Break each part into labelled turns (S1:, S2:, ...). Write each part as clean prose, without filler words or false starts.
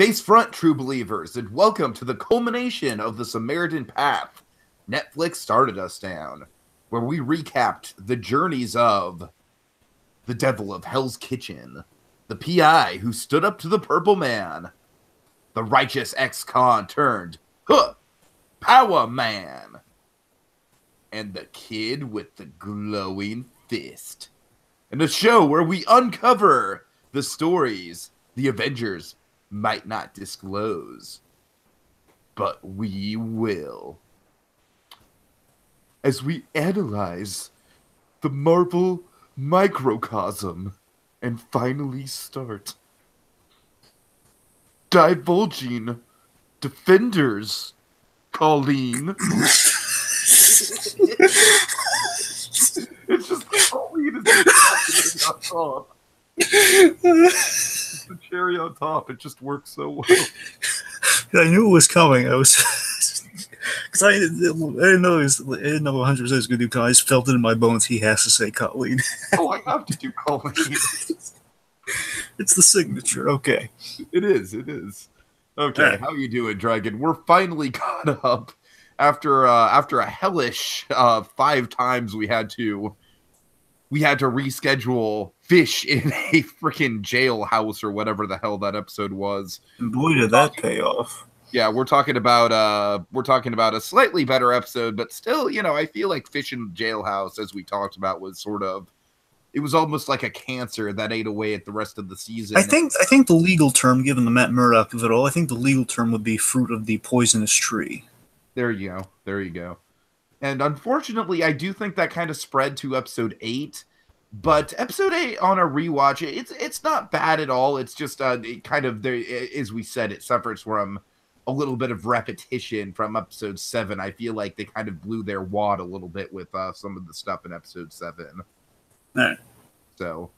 S1: Face front, true believers, and welcome to the culmination of the Samaritan path Netflix started us down, where we recapped the journeys of the devil of Hell's Kitchen, the PI who stood up to the Purple Man, the righteous ex-con turned Power Man, and the kid with the glowing fist. And a show where we uncover the stories the Avengers might not disclose, but we will. As we analyze the Marvel Microcosm and finally start divulging Defenders, Colleen. It's just Colleen is the cherry on top. It just works so well.
S2: I knew it was coming. I was because I didn't know 100% was going to do Colleen. I just felt it in my bones. He has to say Colleen.
S1: Oh, I have to do Colleen.
S2: It's the signature. Okay.
S1: It is. Okay, how you doing, Dragon? We're finally caught up after a hellish 5 times we had to reschedule Fish in a freaking jailhouse or whatever the hell that episode was.
S2: And boy, did that pay off.
S1: Yeah, we're talking about a slightly better episode, but still, I feel like Fish in jailhouse, as we talked about, was it was almost like a cancer that ate away at the rest of the season.
S2: I think the legal term, given the Matt Murdock of it all, I think the legal term would be fruit of the poisonous tree.
S1: There you go. And unfortunately, I do think that kind of spread to episode 8. But episode 8 on a rewatch, it's not bad at all. It's just it kind of, there, as we said, it suffers from a little bit of repetition from episode 7. I feel like they kind of blew their wad a little bit with some of the stuff in episode 7.
S2: All right.
S1: So,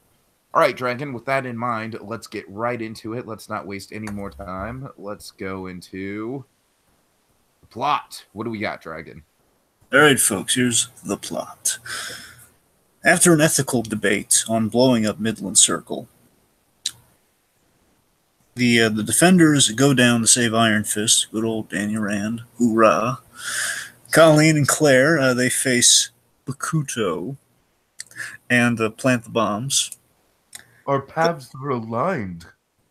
S1: all right, Dragon, with that in mind, let's get right into it. Let's not waste any more time. Let's go into the plot. What do we got, Dragon?
S2: All right, folks, here's the plot. After an ethical debate on blowing up Midland Circle, the Defenders go down to save Iron Fist, good old Danny Rand, hoorah. Colleen and Claire, they face Bakuto and plant the bombs.
S1: Our paths are aligned,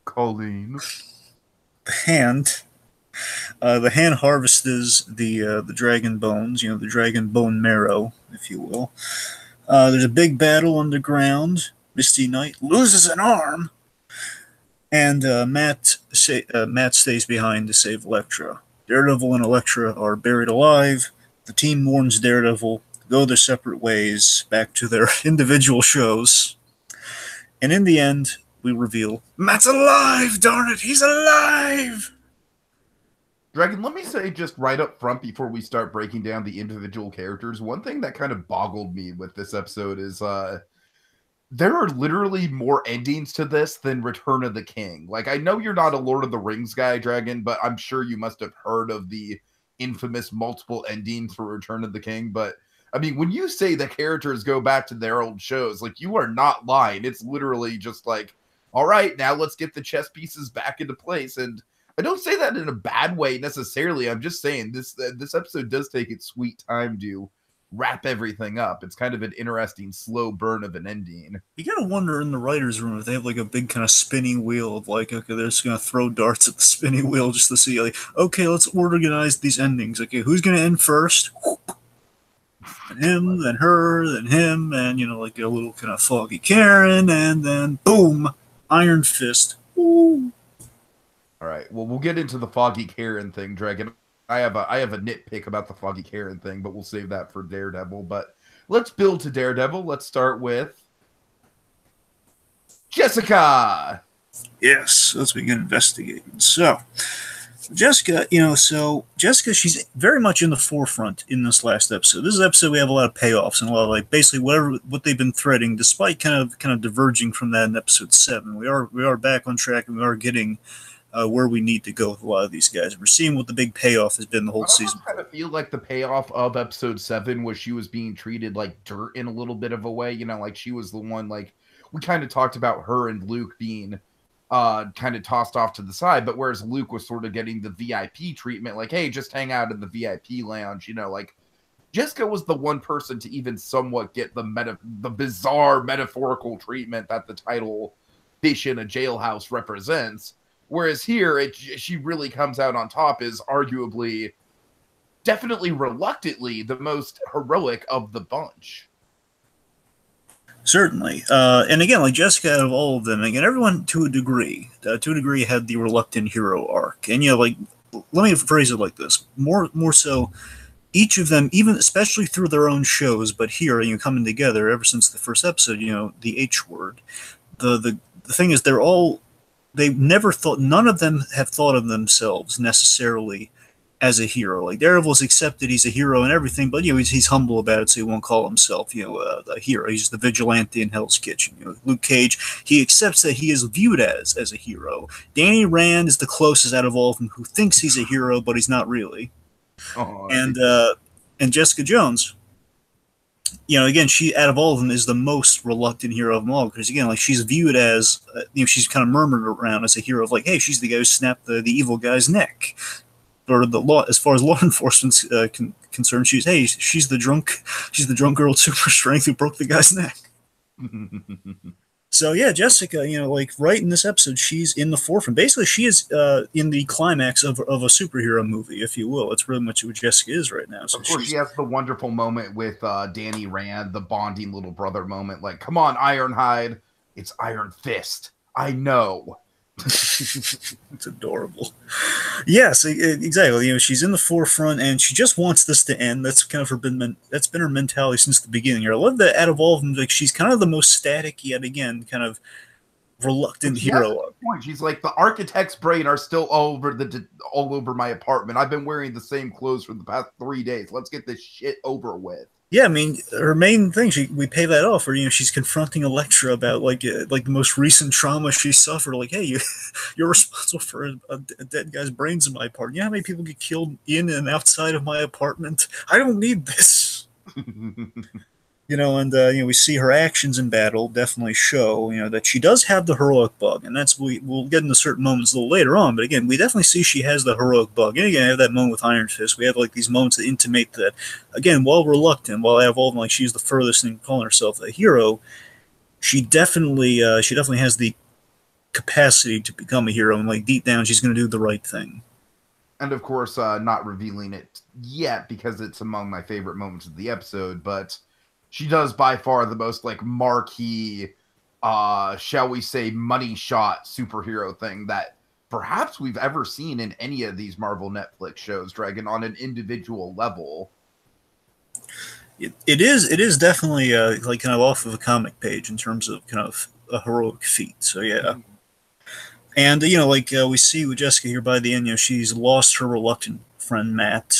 S1: Colleen.
S2: The hand harvests the dragon bones, the dragon bone marrow, if you will. There's a big battle underground. Misty Knight loses an arm, and Matt stays behind to save Elektra. Daredevil and Elektra are buried alive. The team warns Daredevil to go their separate ways, back to their individual shows. And in the end, we reveal Matt's alive. Darn it, he's alive.
S1: Dragon, let me say just right up front before we start breaking down the individual characters, one thing that kind of boggled me with this episode is there are literally more endings to this than Return of the King. Like, I know you're not a Lord of the Rings guy, Dragon, but I'm sure you must have heard of the infamous multiple endings for Return of the King. But, I mean, when you say the characters go back to their old shows, like, you are not lying. It's literally just like, all right, now let's get the chess pieces back into place. And I don't say that in a bad way necessarily. I'm just saying this episode does take its sweet time to wrap everything up. It's kind of an interesting slow burn of an ending.
S2: You gotta wonder in the writer's room if they have like a big kind of spinning wheel of like, okay, they're just gonna throw darts at the spinning wheel just to see like, okay, let's organize these endings. Okay, who's gonna end first? And him, then her, then him, and like a little kind of Foggy Karen, and then boom, Iron Fist. Ooh.
S1: All right. Well, we'll get into the Foggy Karen thing, Dragon. I have a nitpick about the Foggy Karen thing, but we'll save that for Daredevil. But let's build to Daredevil. Let's start with Jessica.
S2: Yes, let's begin investigating. So, Jessica, Jessica, she's very much in the forefront in this last episode. This is an episode we have a lot of payoffs and a lot of like basically what they've been threading, despite kind of diverging from that in episode 7. We are back on track and we are getting where we need to go with a lot of these guys. We're seeing what the big payoff has been the whole season.
S1: I kind of feel like the payoff of episode 7 was she was being treated like dirt in a little bit of a way. Like she was the one, like we kind of talked about her and Luke being kind of tossed off to the side. But whereas Luke was sort of getting the VIP treatment, like, hey, just hang out in the VIP lounge, you know, like Jessica was the one person to even somewhat get the bizarre metaphorical treatment that the title "Fish in a Jailhouse" represents. Whereas here, she really comes out on top as arguably, definitely reluctantly, the most heroic of the bunch.
S2: Certainly. And again, like Jessica, out of all of them, again, everyone to a degree, had the reluctant hero arc. And, you know, like, let me phrase it like this: more so, each of them, even especially through their own shows, but here, you know, coming together ever since the first episode, you know, the H word. The thing is, they never thought, none of them have thought of themselves necessarily as a hero. Like Daredevil's accepted he's a hero and everything, but you know he's humble about it, so he won't call himself a hero. He's the vigilante in Hell's Kitchen. You know, Luke Cage, he accepts that he is viewed as a hero. Danny Rand is the closest out of all of them who thinks he's a hero, but he's not really.
S1: Oh,
S2: And Jessica Jones, you know, again, she out of all of them is the most reluctant hero of them all because again, like she's viewed as, you know, she's kind of murmured around as a hero of like, hey, she's the guy who snapped the evil guy's neck, or the law as far as law enforcement's concerned. She's the drunk girl with super strength who broke the guy's neck. So yeah, Jessica, you know, like right in this episode, she's in the forefront. Basically, she is in the climax of a superhero movie, if you will. That's really much what Jessica is right now. So
S1: of course, she has the wonderful moment with Danny Rand, the bonding little brother moment. Like, come on, Ironhide, it's Iron Fist. I know.
S2: It's adorable. Yes, exactly. You know, she's in the forefront, and she just wants this to end. That's kind of that's been her mentality since the beginning. I love that out of all of them, like she's kind of the most static, yet again, kind of reluctant hero.
S1: Point. She's like, the architect's brain are still all over my apartment. I've been wearing the same clothes for the past 3 days. Let's get this shit over with.
S2: Yeah, I mean, her main thing, we pay that off, or you know, she's confronting Elektra about like the most recent trauma she suffered. Like, hey, you're responsible for a dead guy's brains in my apartment. You know how many people get killed in and outside of my apartment? I don't need this. You know, and you know, we see her actions in battle definitely show, you know, that she does have the heroic bug, and that's we'll get into certain moments a little later on. But again, we definitely see she has the heroic bug. And again, I have that moment with Iron Fist. We have like these moments that intimate that, again, while reluctant, while evolving, like she's the furthest in calling herself a hero, she definitely has the capacity to become a hero, and like deep down, she's going to do the right thing.
S1: And of course, not revealing it yet because it's among my favorite moments of the episode, but she does by far the most like marquee, shall we say, money shot superhero thing that perhaps we've ever seen in any of these Marvel Netflix shows, Dragon, on an individual level.
S2: It is definitely like kind of off of a comic page in terms of kind of a heroic feat. So yeah. And you know, like we see with Jessica here by the end, you know, she's lost her reluctant friend Matt,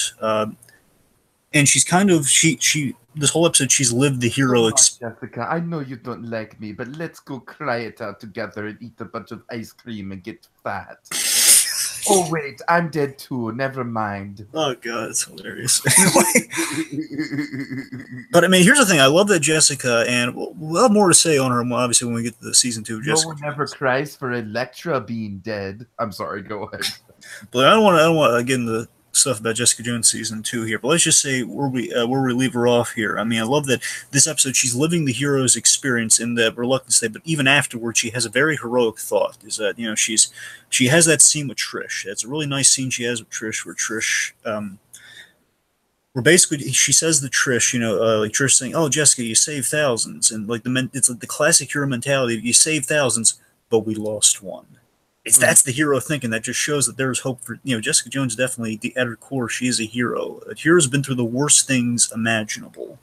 S2: and she's kind of she this whole episode she's lived the hero experience.
S1: Jessica, I know you don't like me, but let's go cry it out together and eat a bunch of ice cream and get fat. Oh wait, I'm dead too. Never mind.
S2: Oh god, it's hilarious. But I mean, here's the thing: I love that Jessica, and we'll have more to say on her, obviously, when we get to the season 2. Jessica,
S1: no one never cries for Elektra being dead. I'm sorry. Go ahead.
S2: But I don't want to get into stuff about Jessica Jones season 2 here. But let's just say where we leave her off here. I mean, I love that this episode she's living the hero's experience in that reluctant state, but even afterwards, she has a very heroic thought. Is that, you know, she has that scene with Trish. It's a really nice scene she has with Trish, where Trish. Where basically she says to Trish, you know, like Trish saying, "Oh, Jessica, you saved thousands," and like it's like the classic hero mentality: you saved thousands, but we lost one. That's the hero thinking. That just shows that there's hope for, you know, Jessica Jones. Definitely, at her core, she is a hero. A hero's been through the worst things imaginable,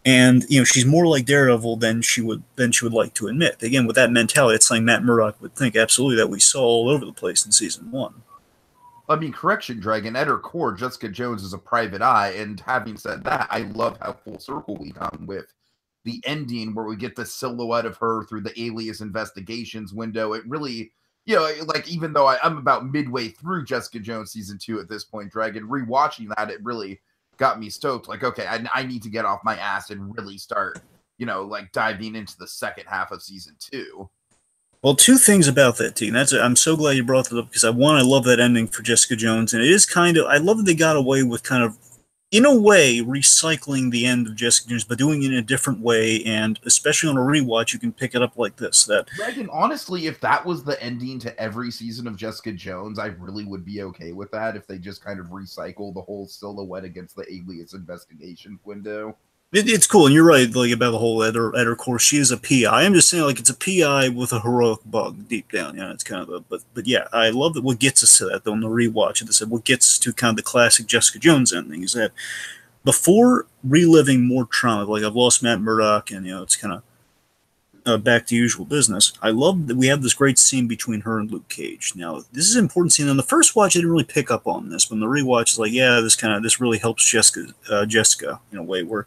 S2: and you know she's more like Daredevil than she would like to admit. Again, with that mentality, it's something Matt Murdock would think absolutely that we saw all over the place in season 1.
S1: I mean, correction, Dragon. At her core, Jessica Jones is a private eye, and having said that, I love how full circle we come with the ending where we get the silhouette of her through the Alias Investigations window. It really, you know, like even though I'm about midway through Jessica Jones season 2 at this point, Dragon, rewatching that, it really got me stoked. Like, okay, I need to get off my ass and really start, you know, like diving into the second half of season 2.
S2: Well, two things about that, T. And I'm so glad you brought that up because I love that ending for Jessica Jones, and it is kind of I love that they got away with kind of in a way recycling the end of Jessica Jones, but doing it in a different way, and especially on a rewatch, you can pick it up like this. That
S1: Reagan, honestly, if that was the ending to every season of Jessica Jones, I really would be okay with that if they just kind of recycle the whole silhouette against the alias investigation window.
S2: it's cool, and you're right, like about the whole at her core, she is a PI. I'm just saying, like it's a PI with a heroic bug deep down. You know, it's kind of a but yeah, I love that. What gets us to that though, in the rewatch, and said what gets us to kind of the classic Jessica Jones ending is that before reliving more trauma, like I've lost Matt Murdock, and it's kind of back to usual business. I love that we have this great scene between her and Luke Cage. Now, this is an important scene. On the first watch, I didn't really pick up on this. When the rewatch is like, yeah, this really helps Jessica in a way where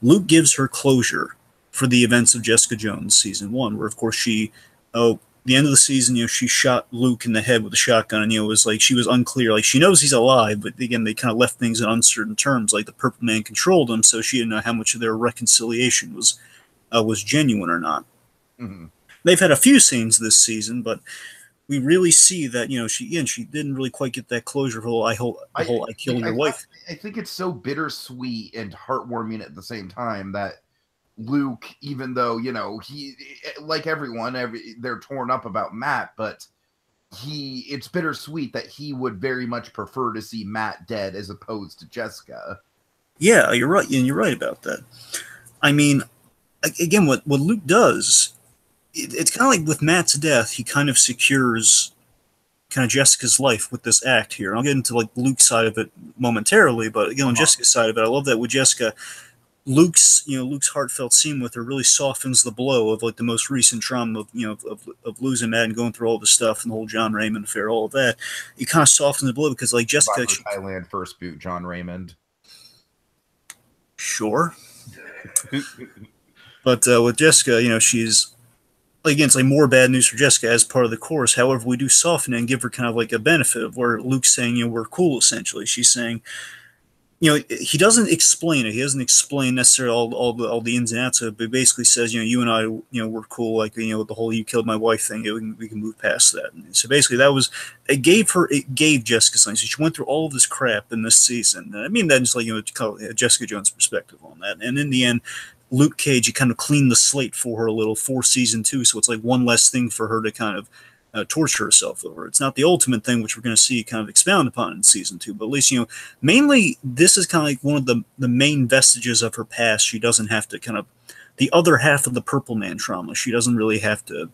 S2: Luke gives her closure for the events of Jessica Jones season one, where of course the end of the season, she shot Luke in the head with a shotgun, and it was like she was unclear. Like she knows he's alive, but again, they kind of left things in uncertain terms. Like the Purple Man controlled him, so she didn't know how much of their reconciliation was genuine or not.
S1: Mm-hmm.
S2: They've had a few scenes this season, but we really see that she didn't really quite get that closure for the whole I killed your wife.
S1: I think it's so bittersweet and heartwarming at the same time that Luke, even though he, like everyone, they're torn up about Matt, but it's bittersweet that he would very much prefer to see Matt dead as opposed to Jessica.
S2: Yeah, you're right, and you're right about that. I mean, again, what Luke does, it's kind of like with Matt's death, he kind of secures kind of Jessica's life with this act here. And I'll get into like Luke's side of it momentarily, but on Jessica's side of it, I love that with Jessica, Luke's heartfelt scene with her really softens the blow of like the most recent trauma of losing Matt and going through all the stuff and the whole John Raymond affair, all of that. It kind of softens the blow because like Jessica,
S1: Thailand first boot John Raymond.
S2: Sure. But with Jessica, she's again, it's like more bad news for Jessica as part of the course. However, we do soften it and give her kind of like a benefit of where Luke's saying, we're cool essentially. She's saying, he doesn't explain it. He doesn't explain necessarily all the ins and outs of it, but he basically says, you and I, we're cool. Like, with the whole "you killed my wife" thing, we can move past that. And so basically, it gave Jessica something. So she went through all of this crap in this season. And I mean that just like to call Jessica Jones' perspective on that. And in the end, Luke Cage, he kind of cleaned the slate for her a little for season 2. So it's like one less thing for her to kind of torture herself over. It's not the ultimate thing, which we're going to see kind of expound upon in season 2, but at least mainly this is kind of like one of the main vestiges of her past. She doesn't have to kind of the other half of the Purple Man trauma. She doesn't really have to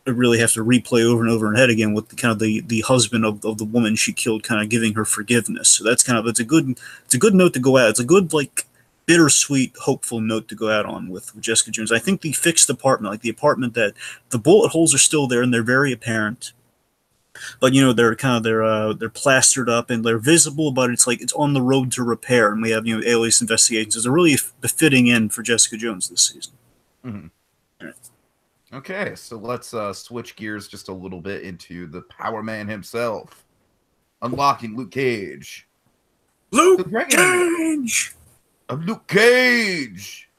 S2: really have to replay over and over in her head again with the husband of the woman she killed kind of giving her forgiveness. So that's it's a good note to go out. It's a good like bittersweet, hopeful note to go out on with Jessica Jones. I think the fixed apartment, like the apartment that the bullet holes are still there and they're very apparent, but they're kind of they're plastered up and they're visible, but it's like it's on the road to repair. And we have alias investigations. It's a really befitting end for Jessica Jones this season.
S1: Mm-hmm. Right. Okay, so let's switch gears just a little bit into the Power Man himself, unlocking Luke Cage.
S2: Luke Cage.
S1: Of Luke Cage.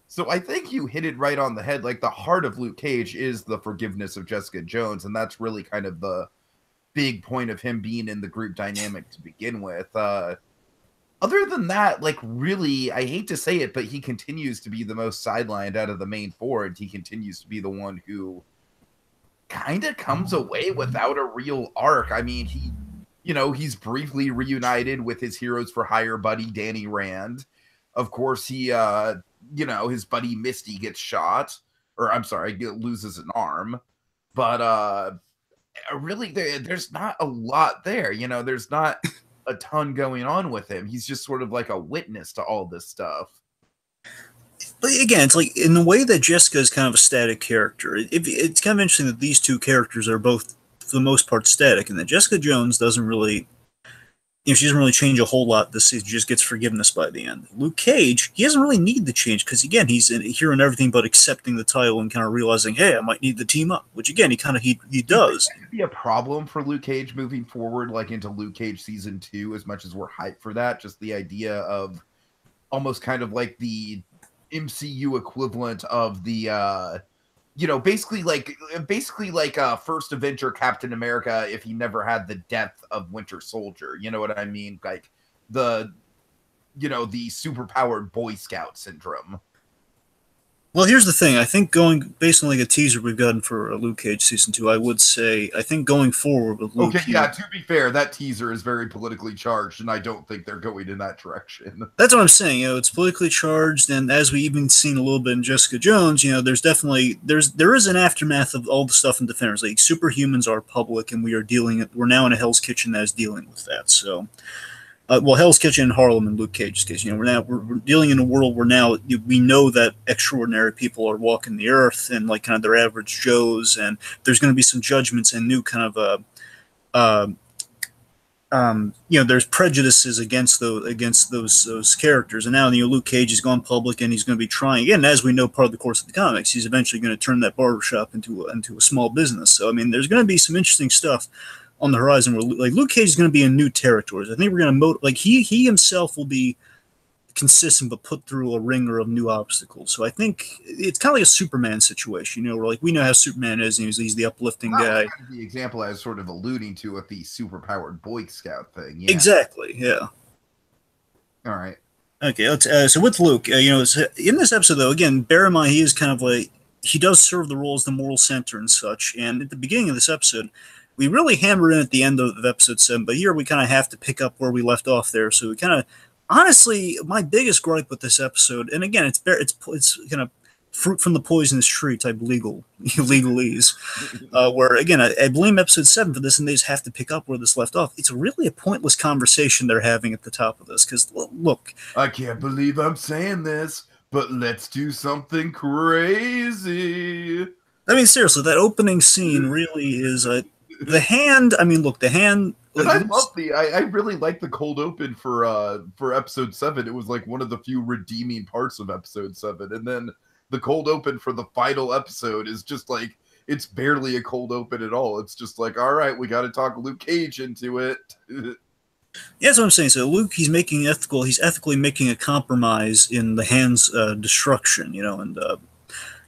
S1: So I think you hit it right on the head. Like the heart of Luke Cage is the forgiveness of Jessica Jones, and that's really kind of the big point of him being in the group dynamic to begin with. Other than that, like really, I hate to say it, but he continues to be the most sidelined out of the main four, and he continues to be the one who kind of comes away without a real arc. I mean, he's briefly reunited with his Heroes for Hire buddy, Danny Rand. Of course, he, his buddy Misty gets shot, or I'm sorry, loses an arm. But really, there's not a lot there. There's not a ton going on with him. He's just sort of like a witness to all this stuff.
S2: But again, it's like in the way that Jessica is kind of a static character. It's kind of interesting that these two characters are both, for the most part, static, and that Jessica Jones doesn't really, she doesn't really change a whole lot this season. She just gets forgiveness by the end. Luke Cage, he doesn't really need the change because again, he's here and everything but accepting the title and kind of realizing, hey, I might need the team up. Which again, he does.
S1: That could be a problem for Luke Cage moving forward, like into Luke Cage season 2. As much as we're hyped for that, just the idea of almost kind of like the MCU equivalent of the basically like first Avenger Captain America if he never had the depth of Winter Soldier. You know what I mean? Like the the superpowered Boy Scout syndrome.
S2: Well, here's the thing. I think going based on like a teaser we've gotten for Luke Cage season 2, I would say I think going forward with Luke,
S1: Okay, yeah, to be fair, that teaser is very politically charged, and I don't think they're going in that direction.
S2: that's what I'm saying. It's politically charged, and as we even seen a little bit in Jessica Jones, there's definitely there is an aftermath of all the stuff in Defenders League. Superhumans are public, and we're now in a Hell's Kitchen that is dealing with that. So well, Hell's Kitchen in Harlem and Luke Cage's case. We're dealing in a world where now we know that extraordinary people are walking the earth and like kind of their average Joes, and there's going to be some judgments and new kind of uh, there's prejudices against those characters, and now Luke Cage has gone public and he's going to be trying again, as we know, part of the course of the comics. He's eventually going to turn that barbershop into a small business. So I mean, there's going to be some interesting stuff on the horizon where like Luke Cage is going to be in new territories. I think we're going to like he himself will be consistent but put through a ringer of new obstacles. So I think it's kind of like a Superman situation, where like we know how Superman is, and he's the uplifting guy.
S1: Kind of the example I was sort of alluding to with the superpowered Boy Scout thing. Yeah.
S2: Exactly. Yeah.
S1: All right.
S2: Okay. Let's. So with Luke, in this episode though, again, bear in mind he is kind of like he does serve the role as the moral center and such. And at the beginning of this episode, we really hammered in at the end of episode 7, but here we kind of have to pick up where we left off there. So we kind of, honestly, my biggest gripe with this episode, and again, it's kind of fruit from the poisonous tree type legalese, where again, I blame episode 7 for this, and they just have to pick up where this left off. It's really a pointless conversation they're having at the top of this, because look,
S1: I can't believe I'm saying this, but let's do something crazy.
S2: I mean, seriously, that opening scene really is the hand. I mean, look, the hand.
S1: And I love I really like the cold open for episode 7. It was like one of the few redeeming parts of episode 7. And then the cold open for the final episode is just like, it's barely a cold open at all. It's just like, all right, we got to talk Luke Cage into it.
S2: Yeah, that's what I'm saying. So Luke, he's ethically making a compromise in the hand's destruction, and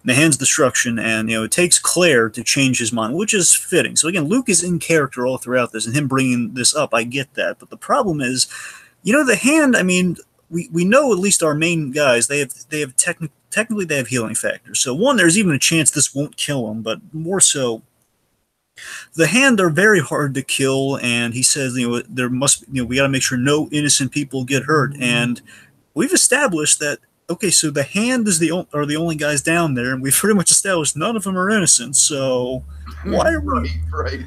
S2: the hand's destruction, and it takes Claire to change his mind, which is fitting. So again, Luke is in character all throughout this, and him bringing this up, I get that. But the problem is, the hand. I mean, we know at least our main guys. They have technically they have healing factors. So one, there's even a chance this won't kill him, but more so, the hand are very hard to kill. And he says, there must, we got to make sure no innocent people get hurt. And we've established that. Okay, so the hand are the only guys down there, and we've pretty much established none of them are innocent. So why are we?
S1: Right.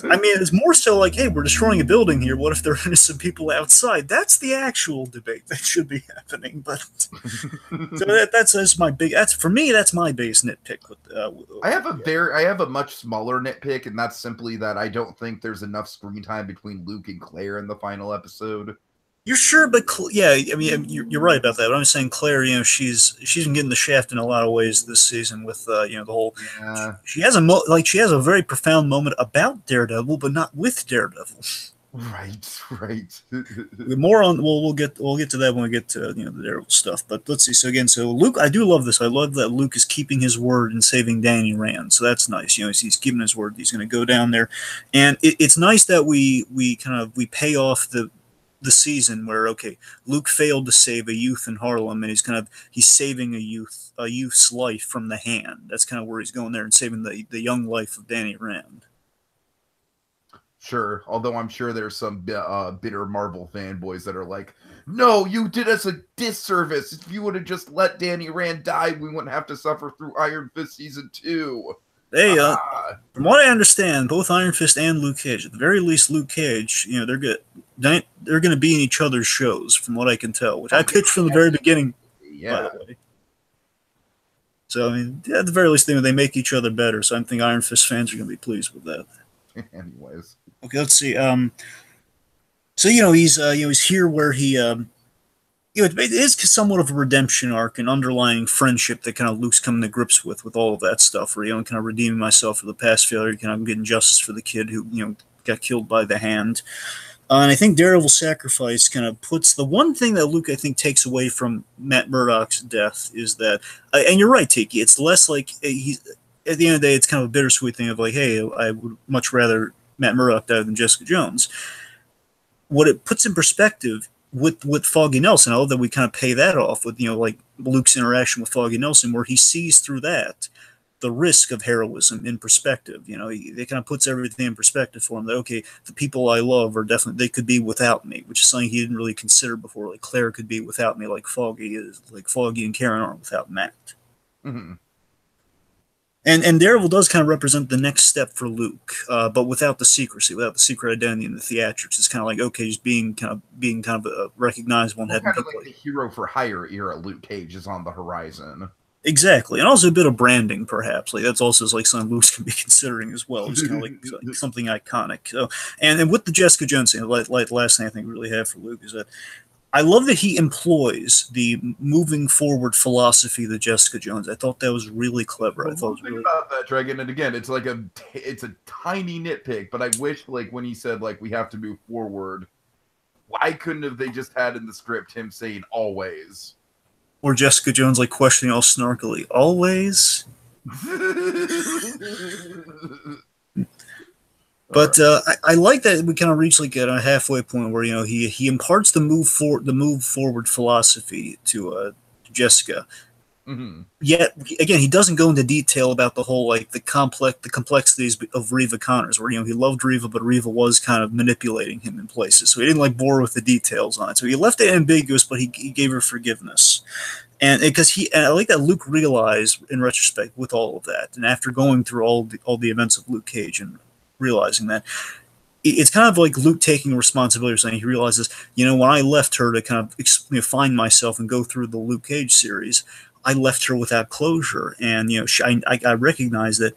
S2: I mean, it's more so like, hey, we're destroying a building here. What if there are innocent people outside? That's the actual debate that should be happening. But so that's my big. For me. That's my base nitpick.
S1: I have a much smaller nitpick, and that's simply that I don't think there's enough screen time between Luke and Claire in the final episode.
S2: You're sure, but yeah, I mean, you're right about that. But I'm saying Claire, she's been getting the shaft in a lot of ways this season with the whole.
S1: Yeah.
S2: She has a very profound moment about Daredevil, but not with Daredevil.
S1: Right.
S2: More on we'll get to that when we get to the Daredevil stuff. But let's see. So again, Luke, I do love this. I love that Luke is keeping his word and saving Danny Rand. So that's nice. He's keeping his word. He's going to go down there, and it's nice that we pay off the season where, okay, Luke failed to save a youth in Harlem, and he's saving a youth's life from the hand. That's kind of where he's going there and saving the young life of Danny Rand.
S1: Sure, although I'm sure there's some bitter Marvel fanboys that are like, no, you did us a disservice. If you would have just let Danny Rand die, we wouldn't have to suffer through Iron Fist Season 2.
S2: Hey, from what I understand, both Iron Fist and Luke Cage, at the very least Luke Cage, they're good. They're going to be in each other's shows, from what I can tell, which I pitched from the very beginning, by the way. So, I mean, at the very least, they make each other better, so I think Iron Fist fans are going to be pleased with that.
S1: Anyways.
S2: Okay, let's see. So, he's here where he, it is somewhat of a redemption arc, an underlying friendship that kind of Luke's coming to grips with all of that stuff, where, kind of redeeming myself for the past failure, kind of getting justice for the kid who, got killed by the hand. And I think Daredevil's sacrifice kind of puts the one thing that Luke, I think, takes away from Matt Murdock's death is that, and you're right, Tiki, it's less like he's, at the end of the day, it's kind of a bittersweet thing of like, hey, I would much rather Matt Murdock die than Jessica Jones. What it puts in perspective with Foggy Nelson, although we kind of pay that off with, like Luke's interaction with Foggy Nelson, where he sees through that the risk of heroism in perspective. It kind of puts everything in perspective for him that, okay, the people I love are definitely, they could be without me, which is something he didn't really consider before. Like Claire could be without me, like Foggy is, like Foggy and Karen aren't without Matt.
S1: Mm-hmm.
S2: And Daredevil does kind of represent the next step for Luke, but without the secrecy, without the secret identity and the theatrics. It's kind of like, okay, just being kind of recognizable and
S1: Well,
S2: having
S1: kind of
S2: people
S1: like the hero for hire era Luke Cage is on the horizon.
S2: exactly, and also a bit of branding, perhaps. Like that's also like something Luke's can be considering as well, just kind of like something iconic. So, and with the Jessica Jones thing, like the last thing I think we really have for Luke is that I love that he employs the moving forward philosophy of the Jessica Jones. I thought that was really clever.
S1: The
S2: I thought it
S1: one
S2: was
S1: thing
S2: really
S1: about that, Dragon, and again, it's like it's a tiny nitpick, but I wish, like, when he said, like, we have to move forward, why couldn't have they just had in the script him saying always?
S2: or Jessica Jones like questioning all snarkily, always. But I like that we kind of reach like at a halfway point where he imparts the move forward philosophy to Jessica.
S1: Mm-hmm.
S2: Yet again, he doesn't go into detail about the whole like the complexities of Reva Connors, where he loved Reva, but Reva was kind of manipulating him in places. So he didn't like bore with the details on it. So he left it ambiguous, but he gave her forgiveness. And because I like that Luke realized in retrospect with all of that, and after going through all the events of Luke Cage and realizing that, it's kind of like Luke taking responsibility, or saying he realizes, when I left her to kind of find myself and go through the Luke Cage series, I left her without closure, and I recognize that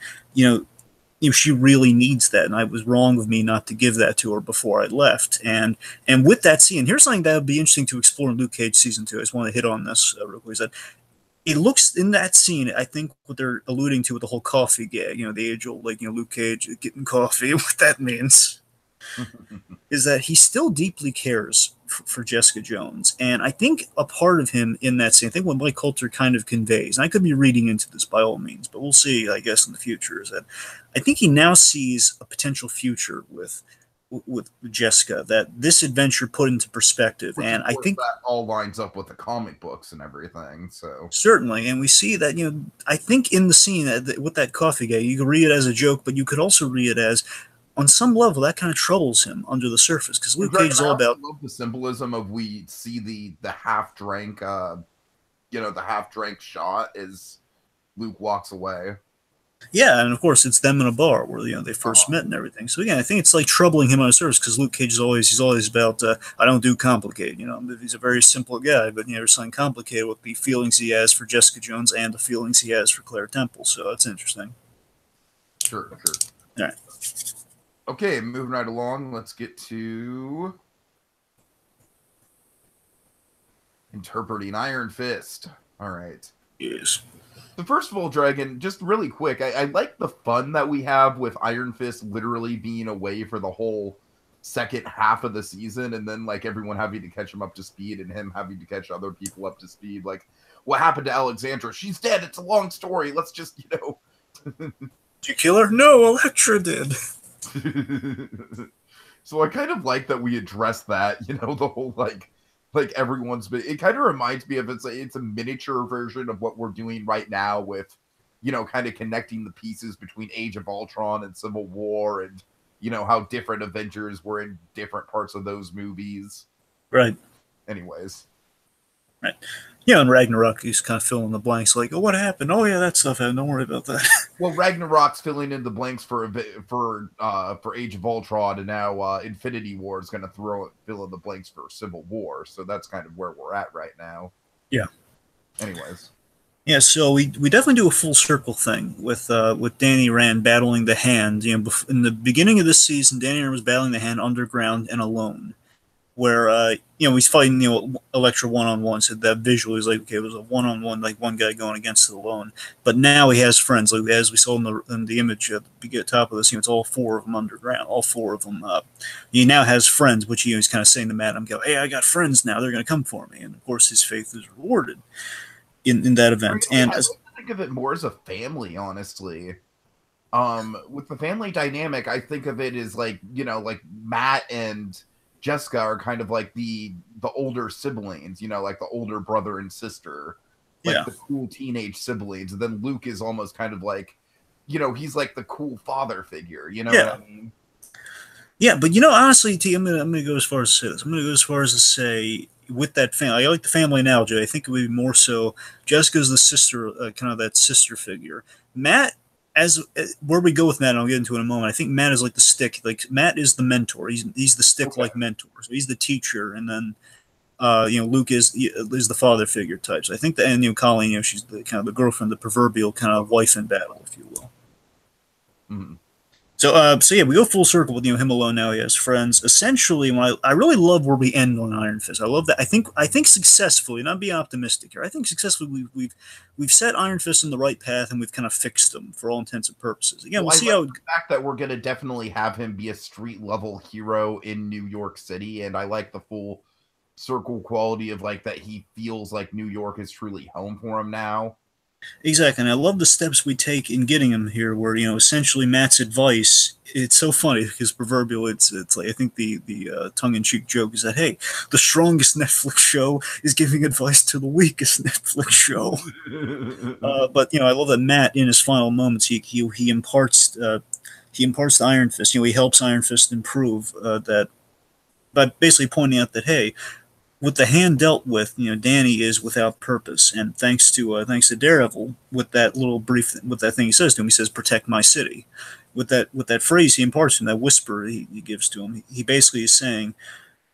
S2: she really needs that, and I was wrong of me not to give that to her before I left. And with that scene, here's something that would be interesting to explore in Luke Cage season 2. I just want to hit on this real quick. Is that it looks in that scene, I think what they're alluding to with the whole coffee gag, the age old, like, Luke Cage getting coffee, what that means is that he still deeply cares for Jessica Jones. And I think a part of him in that scene, I think what Mike Coulter kind of conveys, and I could be reading into this by all means, but we'll see, I guess, in the future, is that I think he now sees a potential future with Jessica, that this adventure put into perspective.
S1: Which,
S2: And
S1: of
S2: I
S1: course,
S2: think
S1: that all lines up with the comic books and everything. So
S2: certainly, and we see that, I think in the scene with that coffee guy, you can read it as a joke, but you could also read it as, on some level, that kind of troubles him under the surface, because Luke Cage is all about.
S1: I love the symbolism of we see the half drank, the half drank shot as Luke walks away.
S2: Yeah, and of course it's them in a bar where they first met and everything. So again, I think it's like troubling him on the surface, because Luke Cage is he's always about I don't do complicated. He's a very simple guy, but there's something complicated with the feelings he has for Jessica Jones and the feelings he has for Claire Temple. So that's interesting.
S1: Sure.
S2: All right.
S1: Okay, moving right along. Let's get to interpreting Iron Fist. All right.
S2: Yes.
S1: So first of all, Dragon, just really quick, I like the fun that we have with Iron Fist literally being away for the whole second half of the season, and then like everyone having to catch him up to speed and him having to catch other people up to speed. Like, what happened to Alexandra? She's dead. It's a long story. Let's just,
S2: Did you kill her? No, Elektra did.
S1: So I kind of like that we address that, the whole like everyone's, but it kind of reminds me of it's a miniature version of what we're doing right now with, kind of connecting the pieces between Age of Ultron and Civil War, and how different Avengers were in different parts of those movies.
S2: Right.
S1: Anyways.
S2: Right. Yeah, and Ragnarok, he's kind of filling the blanks, like, oh, what happened? Oh, yeah, that stuff happened. Don't worry about that.
S1: Well, Ragnarok's filling in the blanks for Age of Ultron, and now Infinity War is going to fill in the blanks for Civil War. So that's kind of where we're at right now.
S2: Yeah.
S1: Anyways.
S2: Yeah, so we definitely do a full circle thing with Danny Rand battling the Hand. In the beginning of this season, Danny Rand was battling the Hand underground and alone. where he's fighting Elektra one-on-one. So that visually is like, okay, it was a one-on-one, like one guy going against it alone. But now he has friends, like as we saw in the image at the top of this. It's all four of them underground, all four of them. He now has friends, which he's kind of saying to Matt, hey, I got friends now. They're going to come for me, and of course his faith is rewarded in that event. And
S1: I like to think of it more as a family, honestly. With the family dynamic, I think of it as like Matt and Jessica are kind of like the older siblings, like the older brother and sister, like the cool teenage siblings. And then Luke is almost kind of like, he's like the cool father figure. You know what I mean?
S2: Yeah, but honestly, T, I'm gonna go as far as to say this. I'm gonna go as far as to say with that family, I like the family analogy. I think it would be more so Jessica's the sister, kind of that sister figure. Matt, as where we go with Matt, and I'll get into it in a moment. I think Matt is like the stick. Like Matt is the mentor. He's the stick like mentor. So he's the teacher, and then Luke is the father figure type. So I think and Colleen, she's the kind of the girlfriend, the proverbial kind of wife in battle, if you will.
S1: Mm-hmm.
S2: So yeah, we go full circle with him alone now. He has friends. Essentially, I really love where we end on Iron Fist. I love that. I think successfully, not being optimistic here. I think successfully we've set Iron Fist in the right path, and we've kind of fixed him for all intents and purposes. Again, we'll see how
S1: the fact that we're gonna definitely have him be a street level hero in New York City, and I like the full circle quality of like that he feels like New York is truly home for him now.
S2: Exactly, and I love the steps we take in getting him here. Where essentially Matt's advice. It's so funny because proverbial. It's like I think the tongue-in-cheek joke is that hey, the strongest Netflix show is giving advice to the weakest Netflix show. But I love that Matt in his final moments he imparts to Iron Fist. He helps Iron Fist improve that by basically pointing out that hey, with the hand dealt with, Danny is without purpose, and thanks to Daredevil, with that little brief, with that thing he says to him, he says, "Protect my city." With that phrase he imparts to him, that whisper he gives to him, he basically is saying,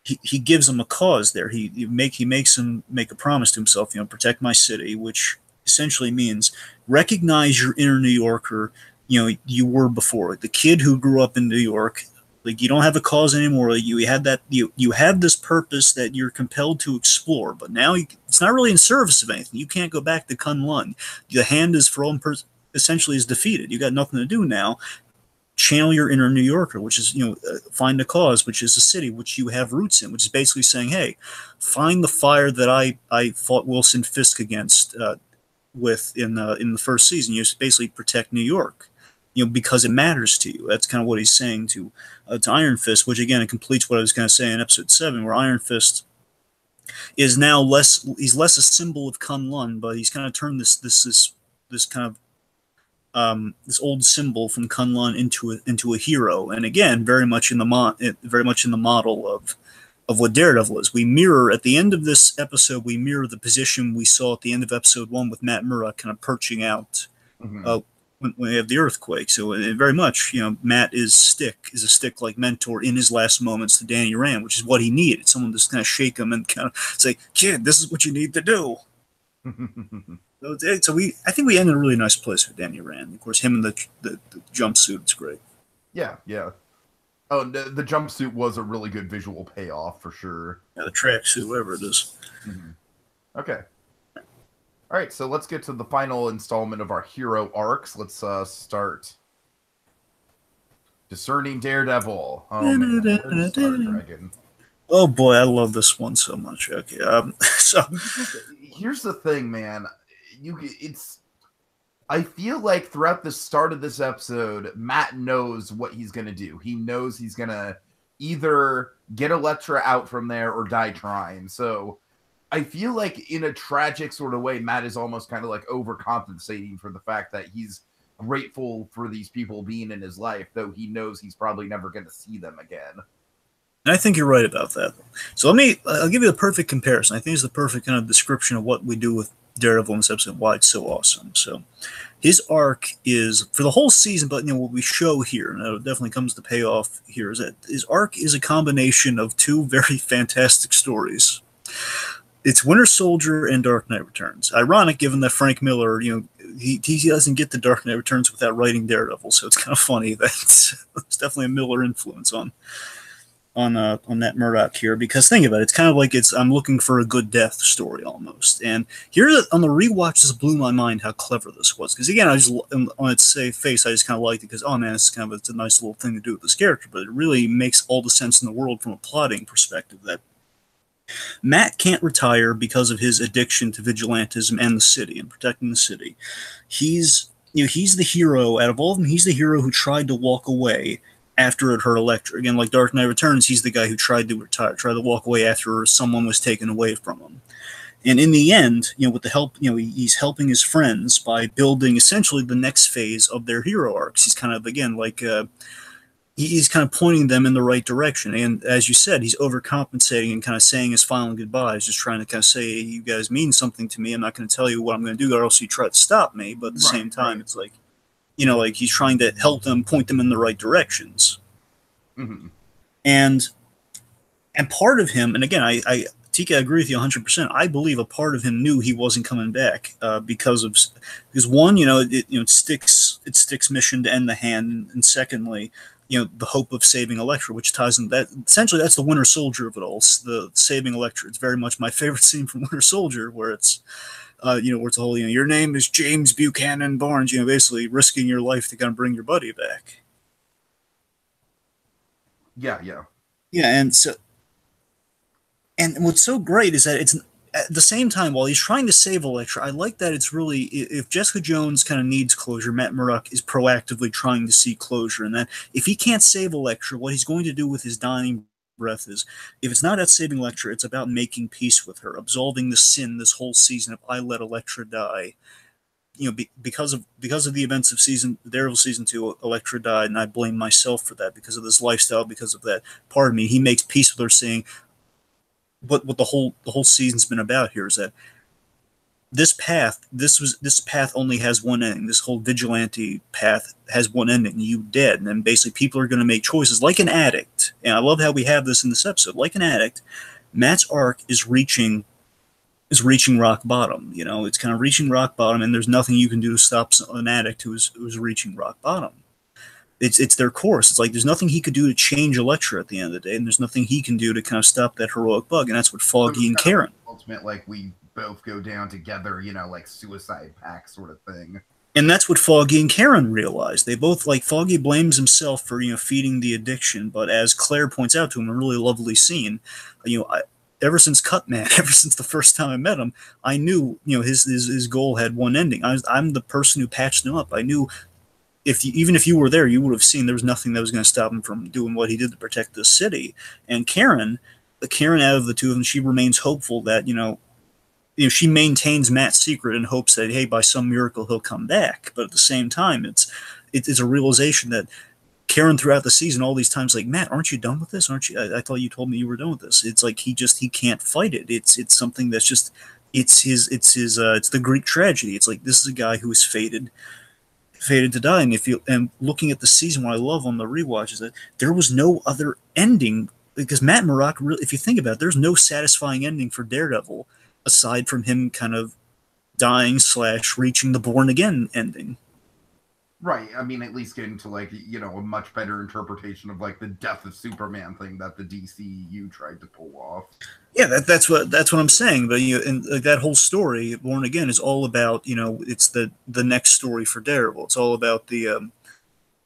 S2: he gives him a cause there. He makes him make a promise to himself, protect my city, which essentially means recognize your inner New Yorker, you were before. The kid who grew up in New York. Like you don't have a cause anymore. Like you had that you have this purpose that you're compelled to explore, but now it's not really in service of anything. You can't go back to Kunlun. The hand is for all essentially is defeated. You got nothing to do now. Channel your inner New Yorker, which is find a cause, which is a city which you have roots in, which is basically saying, hey, find the fire that I fought Wilson Fisk against with in the first season. You just basically protect New York. Because it matters to you. That's kind of what he's saying to Iron Fist, which again, it completes what I was going to say in episode 7, where Iron Fist is now less a symbol of Kunlun, but he's kind of turned this kind of this old symbol from Kunlun into a hero, and again, very much in the model of what Daredevil is. We mirror at the end of this episode, we mirror the position we saw at the end of episode 1 with Matt Murdock kind of perching out.
S1: Mm-hmm.
S2: When we have the earthquake. So very much, Matt is a stick like mentor in his last moments to Danny Rand, which is what he needed. Someone to kind of shake him and kind of say, kid, this is what you need to do. So I think we end in a really nice place with Danny Rand. Of course, him in the jumpsuit, it's great.
S1: Yeah. Oh, the jumpsuit was a really good visual payoff for sure.
S2: Yeah, the tracksuit, whatever it is.
S1: Mm-hmm. Okay. All right, so let's get to the final installment of our hero arcs. Let's start Discerning Daredevil. Oh man, Dragon.
S2: Oh boy, I love this one so much. Okay, so
S1: here's the thing, man. I feel like throughout the start of this episode, Matt knows what he's gonna do. He knows he's gonna either get Elektra out from there or die trying. So I feel like in a tragic sort of way, Matt is almost kind of like overcompensating for the fact that he's grateful for these people being in his life, though he knows he's probably never going to see them again.
S2: And I think you're right about that. So I'll give you the perfect comparison. I think it's the perfect kind of description of what we do with Daredevil in this episode, why it's so awesome. So his arc is for the whole season, but what we show here, and it definitely comes to pay off here, is that his arc is a combination of two very fantastic stories. It's Winter Soldier and Dark Knight Returns. Ironic, given that Frank Miller, he doesn't get to Dark Knight Returns without writing Daredevil, so it's kind of funny that there's definitely a Miller influence on on Matt Murdock here, because think about it, it's kind of like I'm looking for a good death story almost. And here on the rewatch, this blew my mind how clever this was. Because again, I just on its face, I just kind of liked it because oh man, it's a nice little thing to do with this character, but it really makes all the sense in the world from a plotting perspective that Matt can't retire because of his addiction to vigilantism and the city and protecting the city. He's the hero out of all of them. He's the hero who tried to walk away after it hurt Elektra. Again, like Dark Knight Returns, he's the guy who tried to retire, tried to walk away after someone was taken away from him. And in the end, with the help, he's helping his friends by building essentially the next phase of their hero arcs. He's kind of, again, like he's kind of pointing them in the right direction. And as you said, he's overcompensating and kind of saying his final goodbyes, just trying to kind of say, hey, you guys mean something to me. I'm not going to tell you what I'm going to do, or else you try to stop me. But at the same time, it's like, like he's trying to help them, point them in the right directions.
S1: Mm-hmm.
S2: And part of him, and again, Tiki, I agree with you 100%. I believe a part of him knew he wasn't coming back because one, it Stick's mission to end the hand, and secondly, the hope of saving Elektra, which ties in that. Essentially, that's the Winter Soldier of it all. The saving Elektra. It's very much my favorite scene from Winter Soldier, where it's, where it's a whole, your name is James Buchanan Barnes. Basically risking your life to kind of bring your buddy back.
S1: Yeah.
S2: Yeah, and what's so great is that it's at the same time, while he's trying to save Elektra, I like that it's really, if Jessica Jones kind of needs closure, Matt Murdock is proactively trying to seek closure, and that if he can't save Elektra, what he's going to do with his dying breath is, if it's not about saving Elektra, it's about making peace with her, absolving the sin this whole season of I let Elektra die. Because of the events of Daredevil season 2, Elektra died, and I blame myself for that because of this lifestyle, because of that part of me. He makes peace with her, saying, what the whole season's been about here is that this path only has one ending. This whole vigilante path has one ending. You dead. And then basically people are going to make choices like an addict. And I love how we have this in this episode. Like an addict, Matt's arc is reaching rock bottom. It's kind of reaching rock bottom, and there's nothing you can do to stop an addict who's reaching rock bottom. It's their course. It's like there's nothing he could do to change Elektra at the end of the day, and there's nothing he can do to kind of stop that heroic bug, and that's what Foggy and Karen.
S1: Ultimate, like we both go down together, like suicide pact sort of thing.
S2: And that's what Foggy and Karen realized. They both, like, Foggy blames himself for feeding the addiction, but as Claire points out to him, a really lovely scene, ever since Cutman, ever since the first time I met him, I knew his goal had one ending. I'm the person who patched him up. I knew. Even if you were there, you would have seen there was nothing that was going to stop him from doing what he did to protect the city. And Karen, out of the two of them, she remains hopeful that she maintains Matt's secret in hopes that, hey, by some miracle he'll come back. But at the same time, it's a realization that Karen throughout the season, all these times, like, Matt, aren't you done with this? Aren't you? I thought you told me you were done with this. It's like he can't fight it. It's something that's just it's the Greek tragedy. It's like this is a guy who is fated to die. And looking at the season, what I love on the rewatch is that there was no other ending, because Matt Murdock, really, if you think about it, there's no satisfying ending for Daredevil aside from him kind of dying / reaching the born again ending.
S1: Right. I mean, at least getting to a much better interpretation of the death of Superman thing that the DCU tried to pull off.
S2: Yeah, that's what I'm saying. But and that whole story, Born Again, is all about it's the next story for Daredevil. It's all about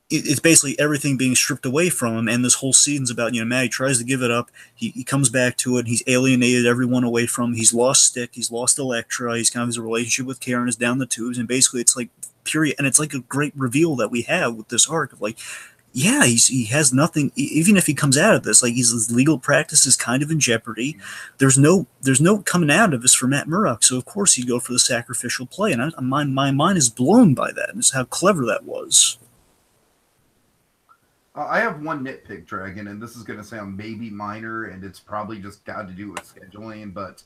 S2: it's basically everything being stripped away from him, and this whole season's about Matt tries to give it up. He comes back to it. He's alienated everyone away from him. He's lost Stick. He's lost Elektra. He's kind of his relationship with Karen is down the tubes, and basically it's like period. And it's like a great reveal that we have with this arc of yeah, he has nothing. Even if he comes out of this, his legal practice is kind of in jeopardy. There's no coming out of this for Matt Murdock. So of course he'd go for the sacrificial play, and my mind is blown by that. And just how clever that was.
S1: I have one nitpick, Dragon, and this is going to sound maybe minor, and it's probably just got to do with scheduling, but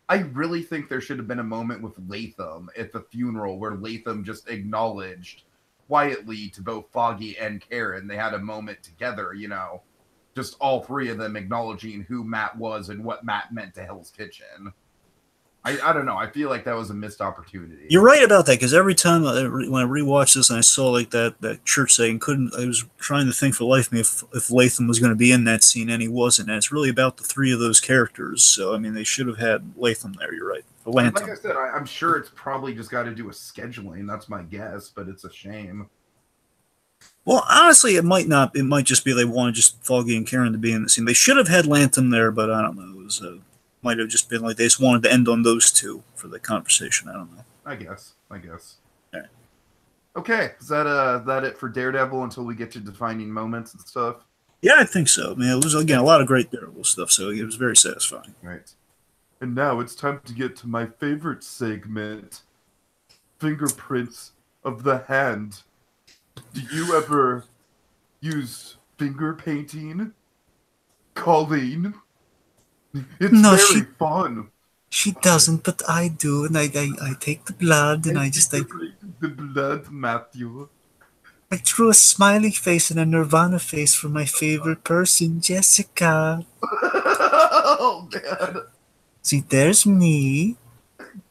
S1: I really think there should have been a moment with Latham at the funeral where Latham just acknowledged quietly to both Foggy and Karen. They had a moment together, just all three of them acknowledging who Matt was and what Matt meant to Hell's Kitchen. I don't know. I feel like that was a missed opportunity.
S2: You're right about that because every time when I rewatched this and I saw like that church setting, I was trying to think for the life of me if Latham was going to be in that scene, and he wasn't. And it's really about the three of those characters. So I mean, they should have had Latham there. You're right.
S1: And like I
S2: Latham.
S1: said, I'm sure it's probably just got to do with scheduling. That's my guess, but it's a shame.
S2: Well, honestly, it might not. It might just be they wanted just Foggy and Karen to be in the scene. They should have had Latham there, but I don't know. It was might have just been like they just wanted to end on those two for the conversation. I don't know.
S1: I guess. I guess.
S2: All right.
S1: Okay, is that it for Daredevil until we get to defining moments and stuff?
S2: Yeah, I think so. I mean, it was again a lot of great Daredevil stuff, so it was very satisfying.
S1: Right. And now it's time to get to my favorite segment, fingerprints of the hand. Do you ever use finger painting? Colleen? It's
S2: No,
S1: very fun.
S2: she doesn't, but I do, and I take the blood and I
S1: The blood, Matthew.
S2: I drew a smiley face and a Nirvana face for my favorite person, Jessica.
S1: Oh man.
S2: See, there's me,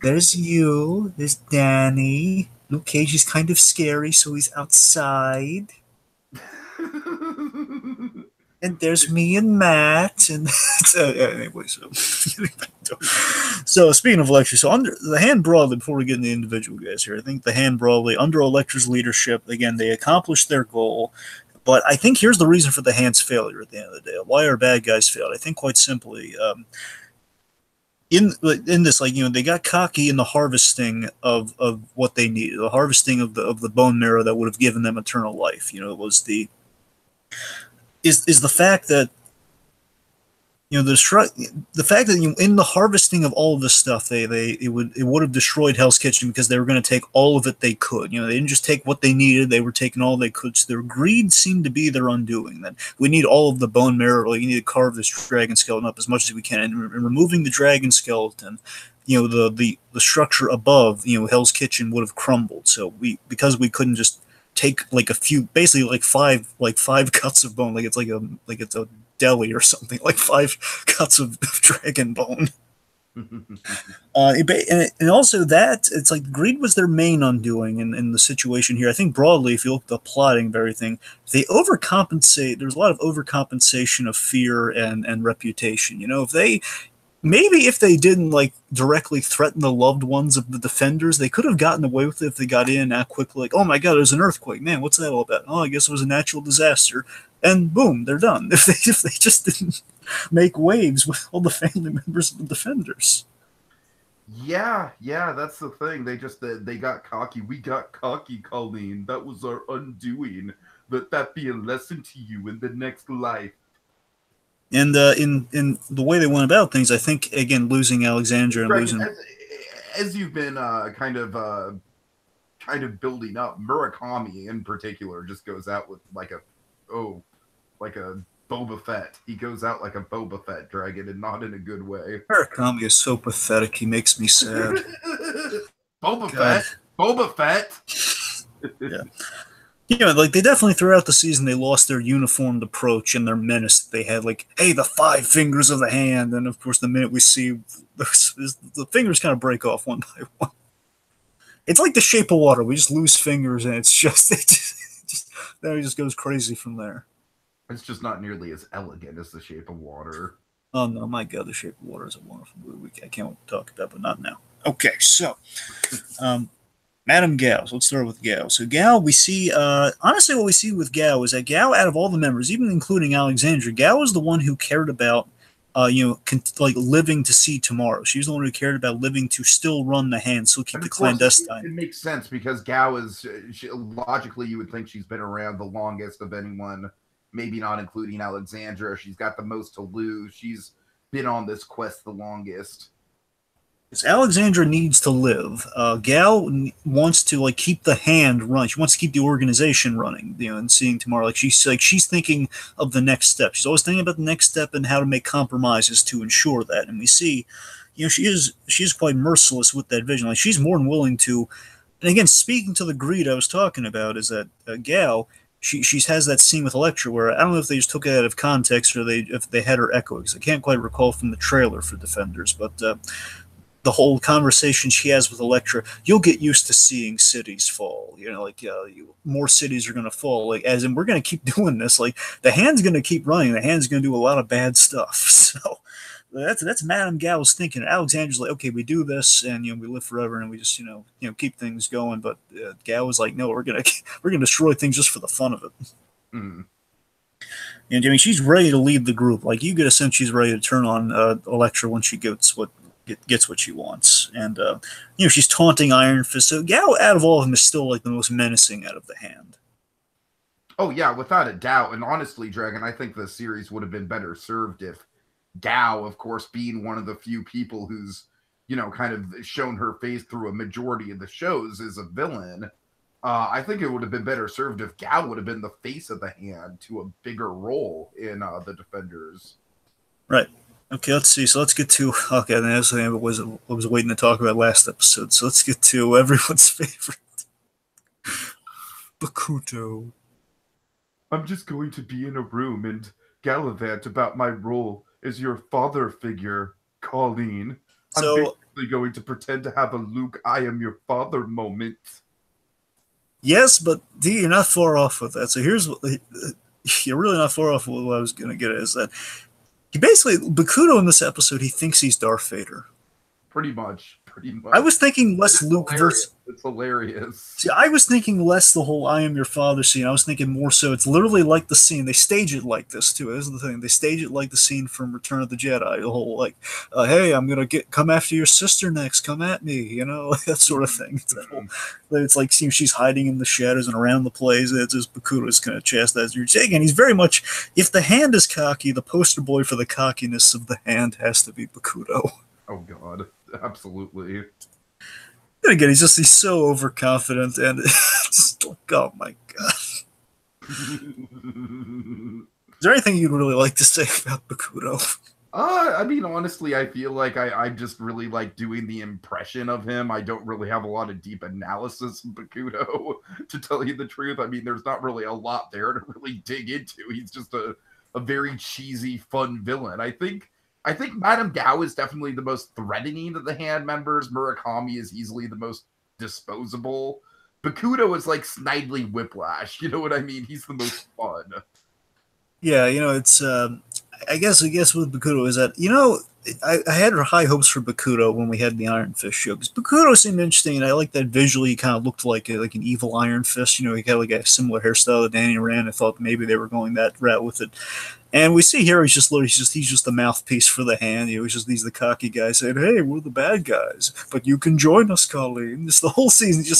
S2: there's you, there's Danny. Luke Cage is kind of scary, so he's outside. And there's me and Matt, and anyway. So speaking of Lecter, so under the hand broadly, before we get into the individual guys here, I think the hand broadly under Lecter's leadership, again they accomplished their goal. But I think here's the reason for the hand's failure at the end of the day. Why our bad guys failed? I think quite simply, in this, like they got cocky in the harvesting of what they needed, the harvesting of the bone marrow that would have given them eternal life. It was the fact that the fact that in the harvesting of all of this stuff it would have destroyed Hell's Kitchen because they were going to take all of it they could. They didn't just take what they needed; they were taking all they could. So their greed seemed to be their undoing. That we need all of the bone marrow. Like, you need to carve this dragon skeleton up as much as we can, and removing the dragon skeleton. The structure above Hell's Kitchen would have crumbled. So because we couldn't just take like a few, basically like five cuts of bone, like it's a deli or something, like 5 cuts of dragon bone. And also that it's like greed was their main undoing in the situation here. I think broadly, if you look at the plotting of everything, they overcompensate. There's a lot of overcompensation of fear and reputation. If they didn't like directly threaten the loved ones of the defenders, they could have gotten away with it if they got in that quickly. Like, oh my God, there's an earthquake, man, what's that all about? Oh, I guess it was a natural disaster, and boom, there done. If they just didn't make waves with all the family members of the defenders.
S1: Yeah, that's the thing. They got cocky. We got cocky, Colleen. That was our undoing. Let that be a lesson to you in the next life.
S2: And in the way they went about things, I think again losing Alexandra and
S1: Dragon,
S2: losing
S1: as you've been kind of building up, Murakami in particular just goes out with like a Boba Fett. He goes out like a Boba Fett dragon, and not in a good way.
S2: Murakami is so pathetic. He makes me sad.
S1: Boba Fett.
S2: Yeah. Like they definitely throughout the season they lost their uniformed approach and their menace. They had like, hey, the 5 fingers of the hand, and of course the minute we see the fingers kind of break off one by one. It's like The Shape of Water. We just lose fingers, and it's just then it just goes crazy from there.
S1: It's just not nearly as elegant as The Shape of Water.
S2: Oh no, my God, The Shape of Water is a wonderful movie. I can't wait to talk about, but not now. Okay, so. Madame Gao. So let's start with Gao. So Gao, we see, honestly, what we see with Gao is that Gao, out of all the members, even including Alexandra, Gao is the one who cared about, living to see tomorrow. She was the one who cared about living to still run the hand, still keep the clandestine.
S1: It makes sense because Gao is, logically, you would think she's been around the longest of anyone, maybe not including Alexandra. She's got the most to lose. She's been on this quest the longest.
S2: Alexandra needs to live. Gal wants to keep the hand running. She wants to keep the organization running, and seeing tomorrow. She's thinking of the next step. She's always thinking about the next step and how to make compromises to ensure that. And we see, she is quite merciless with that vision. Like she's more than willing to. And again, speaking to the greed I was talking about, is that Gal. She has that scene with Elektra where I don't know if they just took it out of context or if they had her echo, because I can't quite recall from the trailer for Defenders, but. the whole conversation she has with Elektra, you'll get used to seeing cities fall. Like more cities are going to fall. Like as in, we're going to keep doing this. Like the Hand's going to keep running. The Hand's going to do a lot of bad stuff. So that's Madame Gao's thinking. Alexander's like, okay, we do this, and we live forever, and we just keep things going. But Gao was like, no, we're gonna destroy things just for the fun of it.
S1: Mm.
S2: And I mean, she's ready to leave the group. Like you get a sense she's ready to turn on Elektra when she gets what she wants, and she's taunting Iron Fist. So Gao, out of all of them, is still like the most menacing out of the Hand.
S1: Oh yeah, without a doubt. And honestly, Dragon, I think the series would have been better served if Gao, of course, being one of the few people who's kind of shown her face through a majority of the shows as a villain. I think it would have been better served if Gao would have been the face of the Hand to a bigger role in the Defenders.
S2: Right. Okay, let's see. So let's get to that's what I was waiting to talk about last episode. So let's get to everyone's favorite, Bakuto.
S1: I'm just going to be in a room and gallivant about my role as your father figure, Colleen. I'm basically going to pretend to have a Luke, I am your father moment.
S2: Yes, but D, you're not far off with that. So here's what you're really not far off with what I was going to get at is that he basically, Bakuto in this episode, he thinks he's Darth Vader.
S1: Pretty much.
S2: I was thinking less Luke versus.
S1: It's hilarious.
S2: See, I was thinking less the whole "I am your father" scene. I was thinking more so it's literally like the scene. They stage it like this too. This is the thing. They stage it like the scene from Return of the Jedi. The whole like, "Hey, I'm gonna come after your sister next. Come at me," that sort of thing. It's like she's hiding in the shadows and around the place. It's just Bakuto's kind of chastise you're saying, and he's very much. If the Hand is cocky, the poster boy for the cockiness of the Hand has to be Bakuto.
S1: Oh God. Absolutely.
S2: And again, he's so overconfident, and it's like, oh my god. Is there anything you'd really like to say about Bakuto?
S1: I mean, honestly, I feel like I just really like doing the impression of him. I don't really have a lot of deep analysis of Bakuto, to tell you the truth. I mean, there's not really a lot there to really dig into. He's just a very cheesy, fun villain. I think Madame Gao is definitely the most threatening of the Hand members. Murakami is easily the most disposable. Bakuto is like Snidely Whiplash. You know what I mean? He's the most fun.
S2: Yeah, it's I guess with Bakuto is that I had high hopes for Bakuto when we had the Iron Fist show because Bakuto seemed interesting, and I like that visually. He kind of looked like an evil Iron Fist. He had like a similar hairstyle to Danny Rand. I thought maybe they were going that route with it. And we see here he's just the mouthpiece for the Hand. He's the cocky guy saying, "Hey, we're the bad guys, but you can join us, Colleen." This the whole season. He's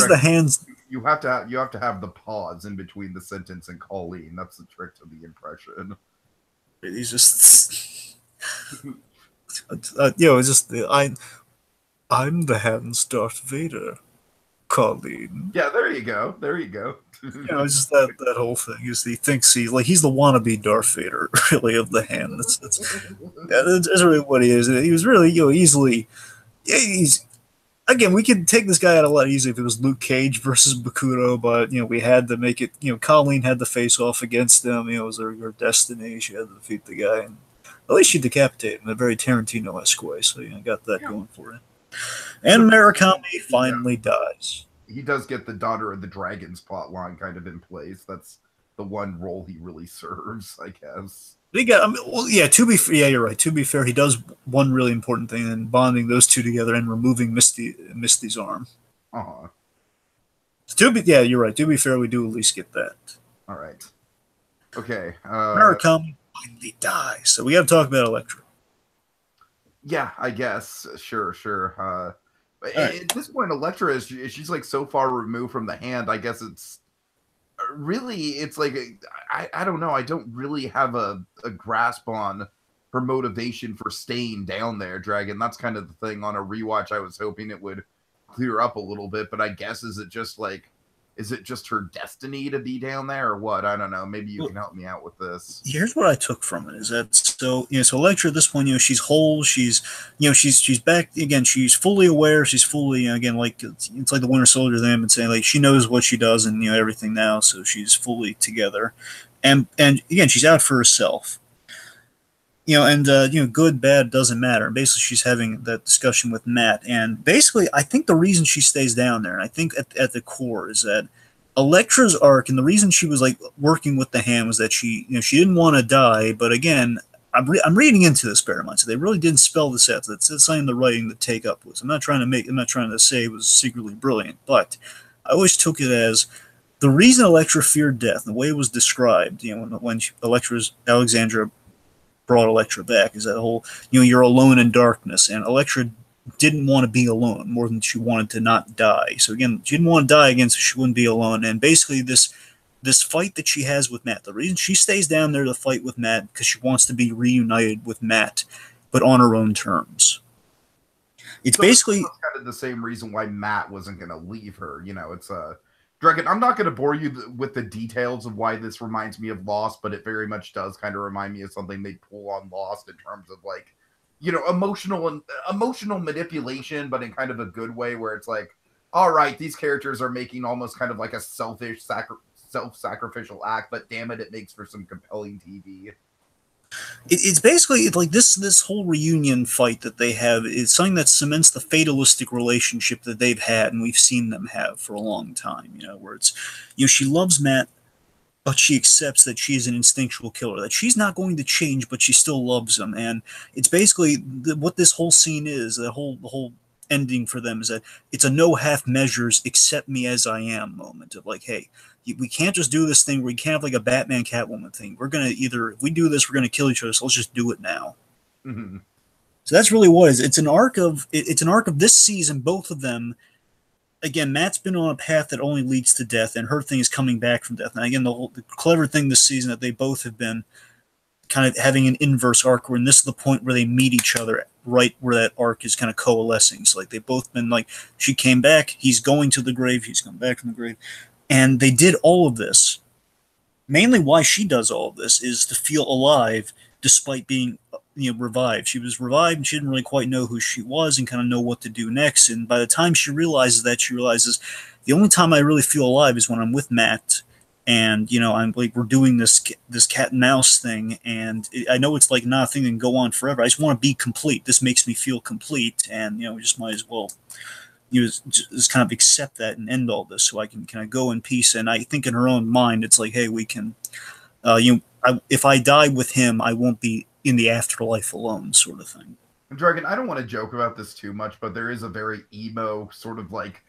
S2: the Hand's.
S1: You have to have the pause in between the sentence and Colleen. That's the trick to the impression.
S2: He's just, it's just I'm the Hand's Darth Vader, Colleen.
S1: Yeah, there you go.
S2: It's just that whole thing. He thinks he's the wannabe Darth Vader, really, of the Hand. That's really what he is. He was really, easily. Yeah, again, we could take this guy out a lot easier if it was Luke Cage versus Bakuto, but we had to make it. Colleen had to face off against them. It was her destiny. She had to defeat the guy, and at least she decapitated him in a very Tarantino-esque way. So got that going for it. And Murakami finally dies.
S1: He does get the Daughter of the Dragons plot line kind of in place. That's the one role he really serves, I guess.
S2: You're right. To be fair, he does one really important thing in bonding those two together and removing Misty's arm.
S1: Uh-huh.
S2: You're right. To be fair, we do at least get that.
S1: All right. Okay.
S2: Murakami finally dies, so we got to talk about Elektra.
S1: Yeah, I guess. Sure. At this point, Elektra she's like so far removed from the Hand. I guess it's like I don't know. I don't really have a grasp on her motivation for staying down there, Dragon. That's kind of the thing. On a rewatch, I was hoping it would clear up a little bit, but I guess is it just her destiny to be down there or what? I don't know. Maybe you can help me out with this. Here's
S2: what I took from it is that so Elektra at this point, she's whole, she's back again, she's fully aware, she's fully again like it's like the Winter Soldier them and saying like she knows what she does and everything now, so she's fully together. And again, she's out for herself. and good, bad doesn't matter. Basically, she's having that discussion with Matt, and basically, I think the reason she stays down there, and I think at the core is that Elektra's arc, and the reason she was like working with the Hand was that she didn't want to die, but again. I'm reading into this, bear in mind. So they really didn't spell this out. That's something the writing to take up was. I'm not trying to say it was secretly brilliant, but I always took it as the reason Elektra feared death, the way it was described, when Alexandra brought Elektra back, is that whole, you're alone in darkness, and Elektra didn't want to be alone more than she wanted to not die. So again, she didn't want to die again, so she wouldn't be alone. And basically, this fight that she has with Matt, the reason she stays down there to fight with Matt, because she wants to be reunited with Matt, but on her own terms. It's
S1: so
S2: basically
S1: kind of the same reason why Matt wasn't going to leave her. It's Dragon. I'm not going to bore you with the details of why this reminds me of Lost, but it very much does kind of remind me of something they pull on Lost in terms of like, emotional manipulation, but in kind of a good way, where it's like, all right, these characters are making almost kind of like a self-sacrificial act, but damn it, it makes for some compelling TV.
S2: it's basically like this whole reunion fight that they have is something that cements the fatalistic relationship that they've had and we've seen them have for a long time. Where it's she loves Matt, but she accepts that she is an instinctual killer, that she's not going to change, but she still loves him. And it's basically what this whole scene is. The whole ending for them is that it's a no half measures, accept me as I am moment of like, hey, we can't just do this thing. We can't have like a Batman Catwoman thing. We're gonna if we do this, we're gonna kill each other. So let's just do it now.
S1: Mm-hmm.
S2: So that's really what it is. It's an arc of this season. Both of them. Again, Matt's been on a path that only leads to death, and her thing is coming back from death. And again, the clever thing this season that they both have been kind of having an inverse arc, where this is the point where they meet each other, right where that arc is kind of coalescing. So like they've both been like, she came back, he's going to the grave, he's come back from the grave, and they did all of this. Mainly, why she does all of this is to feel alive despite being revived. She was revived and she didn't really quite know who she was and kind of know what to do next. And by the time she realizes that, she realizes the only time I really feel alive is when I'm with Matt, and I'm like, we're doing this cat and mouse thing, and I know it's like not a thing that can go on forever. I just want to be complete. This makes me feel complete, and we just might as well just kind of accept that and end all this so I can kind of go in peace. And I think in her own mind, it's like, hey, we can, if I die with him, I won't be in the afterlife alone, sort of thing.
S1: Dragon, I don't want to joke about this too much, but there is a very emo sort of like,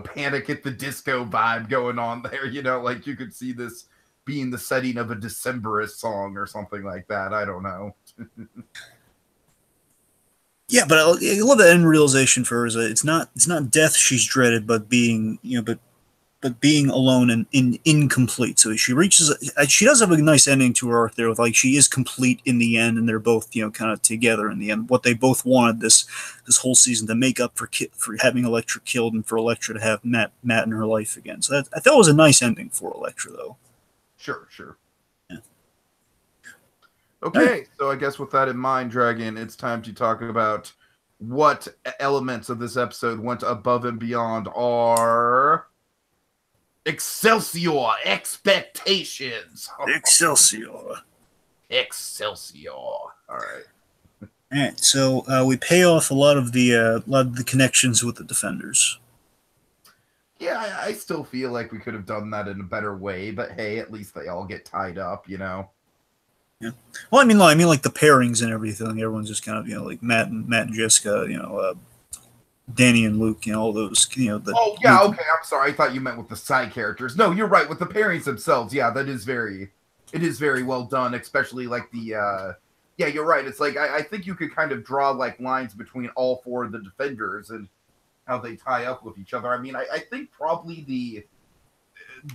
S1: Panic at the Disco vibe going on there. Like you could see this being the setting of a Decemberist song or something like that. I don't know.
S2: Yeah, but I love that end realization for her is that it's not death she's dreaded, but being but being alone and incomplete. So she does have a nice ending to her arc there, with like she is complete in the end, and they're both kind of together in the end. What they both wanted this whole season to make up for having Elektra killed, and for Elektra to have Matt in her life again. So I thought it was a nice ending for Elektra, though.
S1: Sure.
S2: Yeah.
S1: Okay, so I guess with that in mind, Dragon, it's time to talk about what elements of this episode went above and beyond our Excelsior expectations.
S2: Excelsior.
S1: All right.
S2: All right, so we pay off a lot of the connections with the Defenders.
S1: Yeah, I still feel like we could have done that in a better way, but hey, at least they all get tied up,
S2: Yeah. Well, I mean like the pairings and everything. Everyone's just kind of like Matt and Jessica, Danny and Luke, all those,
S1: Oh yeah, okay. I'm sorry. I thought you meant with the side characters. No, you're right. With the pairings themselves, yeah, it is very well done. Especially like the, yeah, you're right. It's like I think you could kind of draw like lines between all four of the Defenders and how they tie up with each other. I mean, I think probably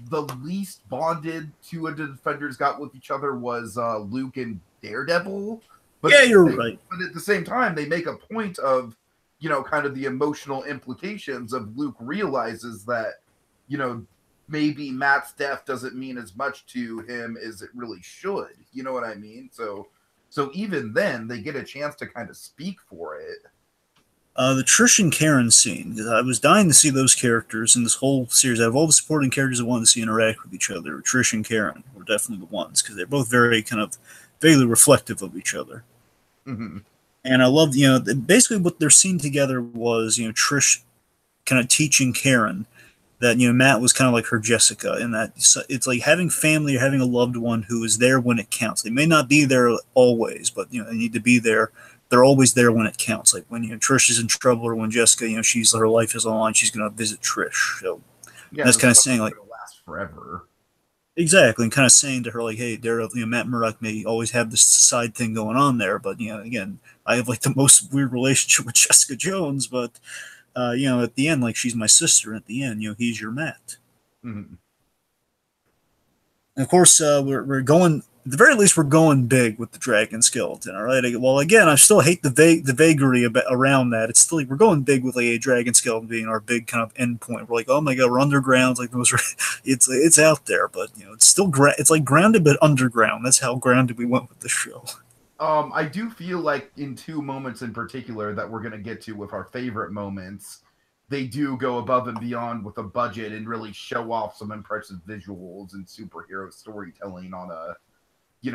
S1: the least bonded two of the Defenders got with each other was Luke and Daredevil. But
S2: yeah, you're right.
S1: But at the same time, they make a point of, kind of the emotional implications of Luke realizes that, maybe Matt's death doesn't mean as much to him as it really should. You know what I mean? So even then, they get a chance to kind of speak for it.
S2: The Trish and Karen scene. I was dying to see those characters in this whole series. Out of all the supporting characters I wanted to see interact with each other, Trish and Karen were definitely the ones, because they're both very kind of vaguely reflective of each other.
S1: Mhm.
S2: And I loved, you know, basically what their scene together was, you know, Trish kind of teaching Karen that, you know, Matt was kind of like her Jessica, and that it's like having family or having a loved one who is there when it counts. They may not be there always, but you know, they need to be there. They're always there when it counts. Like when, you know, Trish is in trouble, or when Jessica, you know, her life is on the line, she's going to visit Trish. So
S1: Yeah,
S2: that's
S1: the
S2: kind of
S1: stuff
S2: saying
S1: that's
S2: like
S1: gonna last forever.
S2: exactly, and kind of saying to her like, hey, Daredevil, you know, Matt Murdock may always have this side thing going on there, but you know, again, I have like the most weird relationship with Jessica Jones, but you know, at the end, like she's my sister. At the end, you know, he's your Matt.
S1: Mhm.
S2: And of course, we're going. At the very least, we're going big with the dragon skeleton. All right. Well, again, I still hate the vagary around that. It's still like we're going big with like a dragon skeleton being our big kind of end point. We're like, oh my god, we're underground. Like those, it's out there, but you know, it's still it's like grounded but underground. That's how grounded we went with the show.
S1: I do feel like in two moments in particular that we're gonna get to with our favorite moments, they do go above and beyond with a budget and really show off some impressive visuals and superhero storytelling on a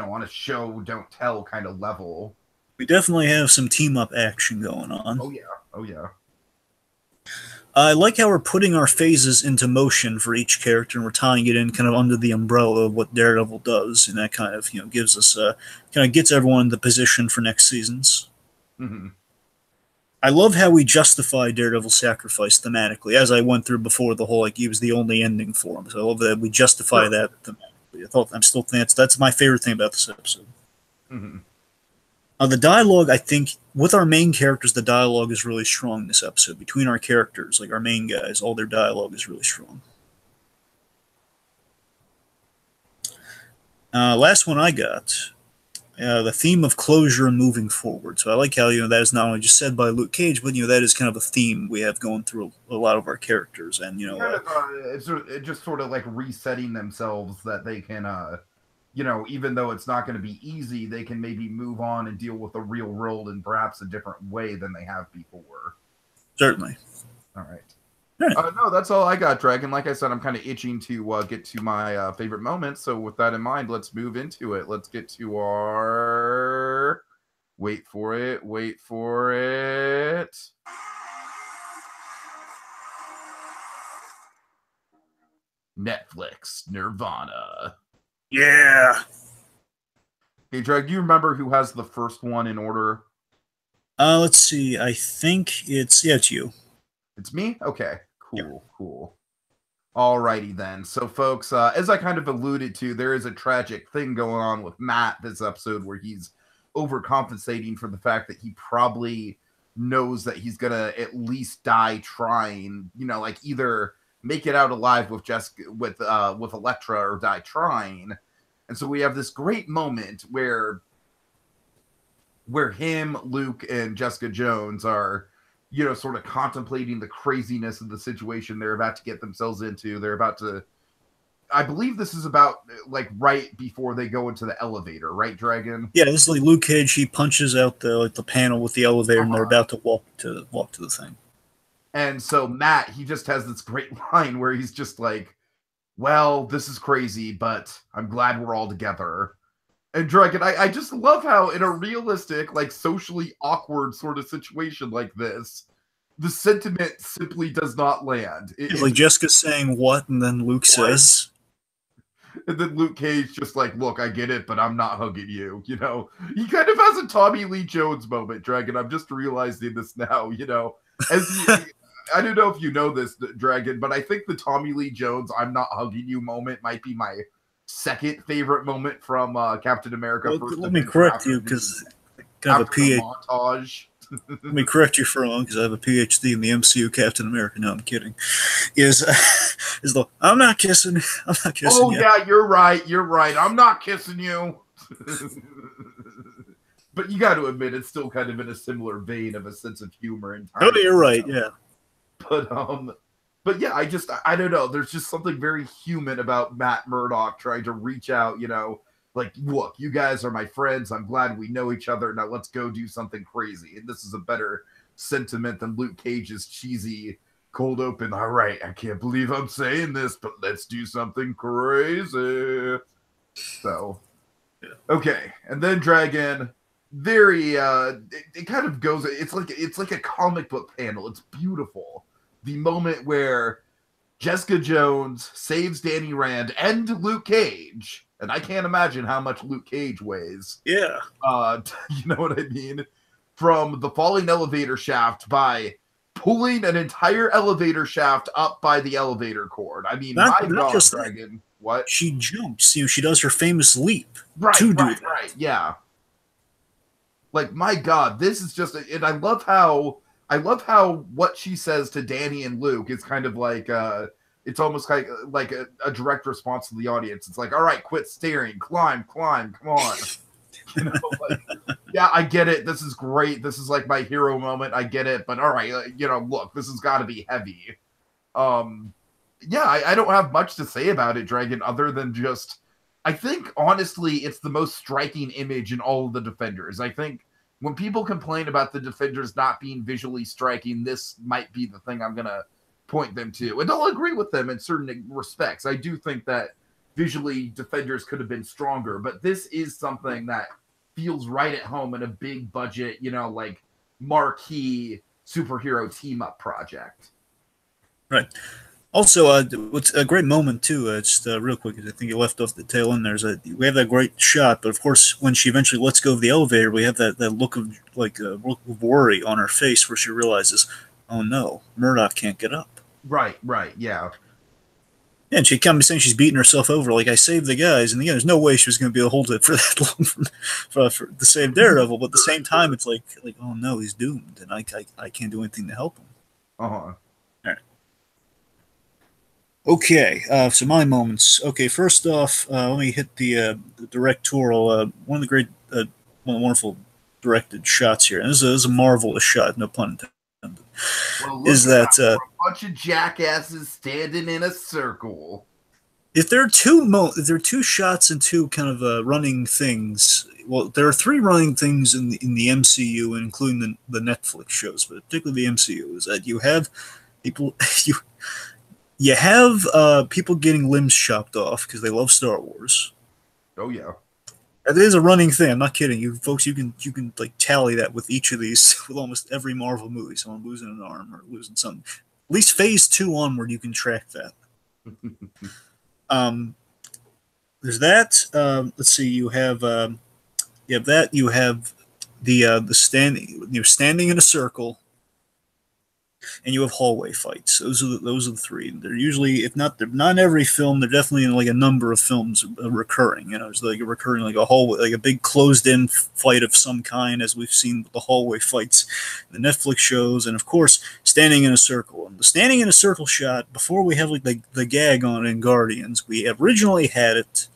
S1: on a show don't tell kind of level.
S2: We definitely have some team up action going on.
S1: Oh yeah, oh yeah.
S2: I like how we're putting our phases into motion for each character, and we're tying it in kind of under the umbrella of what Daredevil does, and that kind of gives us kind of gets everyone into position for next seasons.
S1: Mm-hmm.
S2: I love how we justify Daredevil's sacrifice thematically, as I went through before the whole like he was the only ending for him. So I love that we justify
S1: Sure.
S2: that thematically. I'm still think that's my favorite thing about this episode.
S1: Mm-hmm.
S2: The dialogue, I think, with our main characters, the dialogue is really strong this episode. Between our characters, like our main guys, all their dialogue is really strong. Last one I got, the theme of closure and moving forward. So I like how that is not only just said by Luke Cage, but that is kind of a theme we have going through a lot of our characters, and
S1: Kind of, it's just sort of like resetting themselves that they can, even though it's not going to be easy, they can maybe move on and deal with the real world in perhaps a different way than they have before.
S2: Certainly.
S1: All right.
S2: All right.
S1: No, that's all I got, Dragon. Like I said, I'm kind of itching to get to my favorite moments. So with that in mind, let's move into it. Let's get to our... Wait for it. Wait for it. Netflix Nirvana.
S2: Yeah.
S1: Hey, Drag, do you remember who has the first one in order?
S2: Let's see. I think it's you.
S1: It's me? Okay.
S2: Yeah.
S1: Cool, cool. Alrighty then. So, folks, as I kind of alluded to, there is a tragic thing going on with Matt this episode where he's overcompensating for the fact that he probably knows that he's gonna at least die trying. Like either make it out alive with Jessica, with Elektra, or die trying. And so we have this great moment where him, Luke, and Jessica Jones are, sort of contemplating the craziness of the situation they're about to get themselves into. They're about to, I believe this is about like right before they go into the elevator, right, Dragon?
S2: Yeah, this is like Luke Cage. He punches out the panel with the elevator, and they're about to walk to the thing.
S1: And so Matt, he just has this great line where he's just like, well, this is crazy, but I'm glad we're all together. And Dragon, I just love how in a realistic, like socially awkward sort of situation like this, the sentiment simply does not land.
S2: It's like Jessica's saying what, and then Luke says.
S1: And then Luke Cage just like, look, I get it, but I'm not hugging you. He kind of has a Tommy Lee Jones moment, Dragon. I'm just realizing this now, I don't know if you know this, Dragon, but I think the Tommy Lee Jones "I'm not hugging you" moment might be my second favorite moment from Captain America.
S2: Well,
S1: First
S2: let me
S1: Avenger
S2: correct you because I have a
S1: PhD montage.
S2: Let me correct you for a moment because I have a PhD in the MCU Captain America. No, I'm kidding. Is the I'm not kissing. I'm not kissing.
S1: Oh yeah, you're right. You're right. I'm not kissing you. But you got to admit, it's still kind of in a similar vein of a sense of humor and time.
S2: Oh, you're right. Yeah.
S1: But yeah, I don't know. There's just something very human about Matt Murdock trying to reach out, like, look, you guys are my friends. I'm glad we know each other. Now let's go do something crazy. And this is a better sentiment than Luke Cage's cheesy cold open. All right, I can't believe I'm saying this, but let's do something crazy. So, okay. And then Dragon, very it kind of goes, it's like a comic book panel. It's beautiful. The moment where Jessica Jones saves Danny Rand and Luke Cage, and I can't imagine how much Luke Cage weighs.
S2: Yeah.
S1: You know what I mean? From the falling elevator shaft by pulling an entire elevator shaft up by the elevator cord. I mean,
S2: Not
S1: my
S2: not
S1: God,
S2: just that.
S1: Dragon. What?
S2: She jumps. She does her famous leap
S1: Right,
S2: to do
S1: right,
S2: that.
S1: right. Yeah. Like, my God, this is just, and I love how what she says to Danny and Luke is kind of like, it's almost like a direct response to the audience. It's like, all right, quit staring, climb, come on. You know, like, yeah, I get it. This is great. This is like my hero moment. I get it. But all right, look, this has got to be heavy. Um, yeah, I don't have much to say about it, Dragon, other than just, I think, honestly, it's the most striking image in all of the Defenders. I think when people complain about the Defenders not being visually striking, this might be the thing I'm going to point them to. And I'll agree with them in certain respects. I do think that visually Defenders could have been stronger, but this is something that feels right at home in a big budget, like marquee superhero team up project.
S2: Right. Also, what's a great moment too? Just real quick, I think you left off the tail end. We have that great shot, but of course, when she eventually lets go of the elevator, we have that look of look of worry on her face, where she realizes, oh no, Murdoch can't get up.
S1: Right, yeah.
S2: Yeah, and she comes saying she's beating herself over, like I saved the guys, and again, there's no way she was going to be able to hold it for that long for to save Daredevil. But at the same time, it's like oh no, he's doomed, and I can't do anything to help him.
S1: Uh-huh.
S2: Okay, so my moments. Okay, first off, let me hit the directorial. One of the great, one of the wonderful directed shots here, and this is a marvelous shot, no pun intended.
S1: Well, look
S2: Is that
S1: a bunch of jackasses standing in a circle?
S2: If there are if there are two shots and two kind of running things. Well, there are three running things in the MCU, including the Netflix shows, but particularly the MCU, is that you have people you have people getting limbs chopped off because they love Star Wars.
S1: Oh yeah,
S2: That is a running thing. I'm not kidding you, folks. You can like tally that with each of these with almost every Marvel movie. Someone losing an arm or losing something. At least Phase 2 onward, you can track that. There's that. Let's see. You have that. You have the standing. You're standing in a circle, and you have hallway fights. Those are the three. They're usually, if not, they're not in every film. They're definitely in like a number of films recurring. It's like a recurring, like a hallway, like a big closed-in fight of some kind, as we've seen with the hallway fights, in the Netflix shows, and of course, standing in a circle. And the standing in a circle shot, before we have like the gag on it in Guardians, we originally had it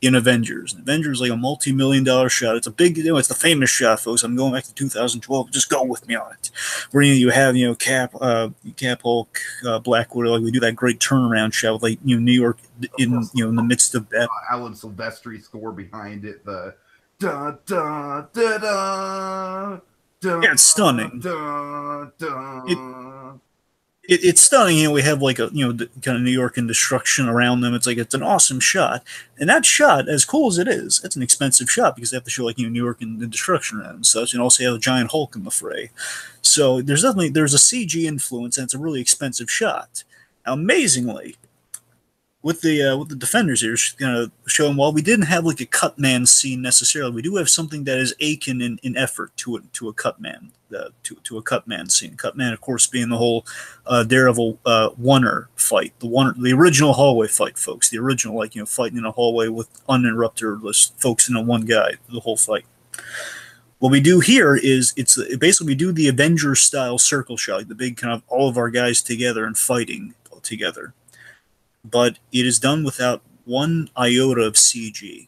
S2: in Avengers. Avengers like a multi-million-dollar shot. It's a big, it's the famous shot, folks. I'm going back to 2012. Just go with me on it. Where you have Cap, Hulk, Black Widow. Like we do that great turnaround shot with like New York in in the midst of that.
S1: Alan Silvestri score behind it. The da da da da.
S2: Yeah, it's stunning.
S1: Da, da.
S2: It's stunning. We have like a kind of New York and destruction around them. It's an awesome shot, and that shot, as cool as it is, it's an expensive shot because they have to show like New York and the destruction around and such, and also have a giant Hulk in the fray. So there's a CG influence, and it's a really expensive shot. Now, amazingly, with the Defenders here, kind of showing while we didn't have like a cut man scene necessarily, we do have something that is akin in effort to a cut man. To a cut man scene. Cut man, of course, being the whole Daredevil Oner fight, the original hallway fight, folks. The original, like fighting in a hallway with uninterrupted folks in a one guy, the whole fight. What we do here is basically we do the Avengers style circle shot, like the big kind of all of our guys together and fighting together, but it is done without one iota of CG.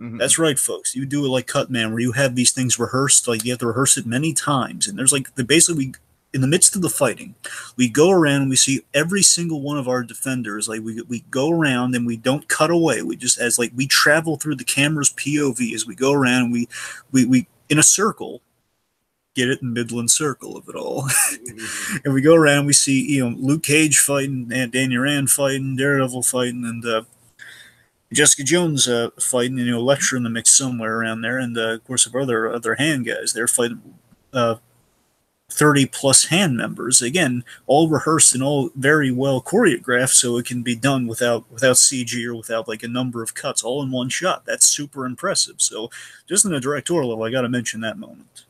S2: Mm-hmm. That's right, folks. You do it like Cutman, where you have these things rehearsed. Like you have to rehearse it many times, and there's like in the midst of the fighting, we go around and we see every single one of our defenders. Like we go around and we don't cut away. We just we travel through the camera's POV as we go around. And we in a circle. Get it, Midland Circle of it all. And we go around and we see Luke Cage fighting and Danny Rand fighting, Daredevil fighting, and Jessica Jones fighting, Elektra in the mix somewhere around there, and of course, of other hand guys. They're fighting 30 plus hand members. Again, all rehearsed and all very well choreographed, so it can be done without CG or without like a number of cuts, all in one shot. That's super impressive. So, just in a directorial level, I got to mention that moment.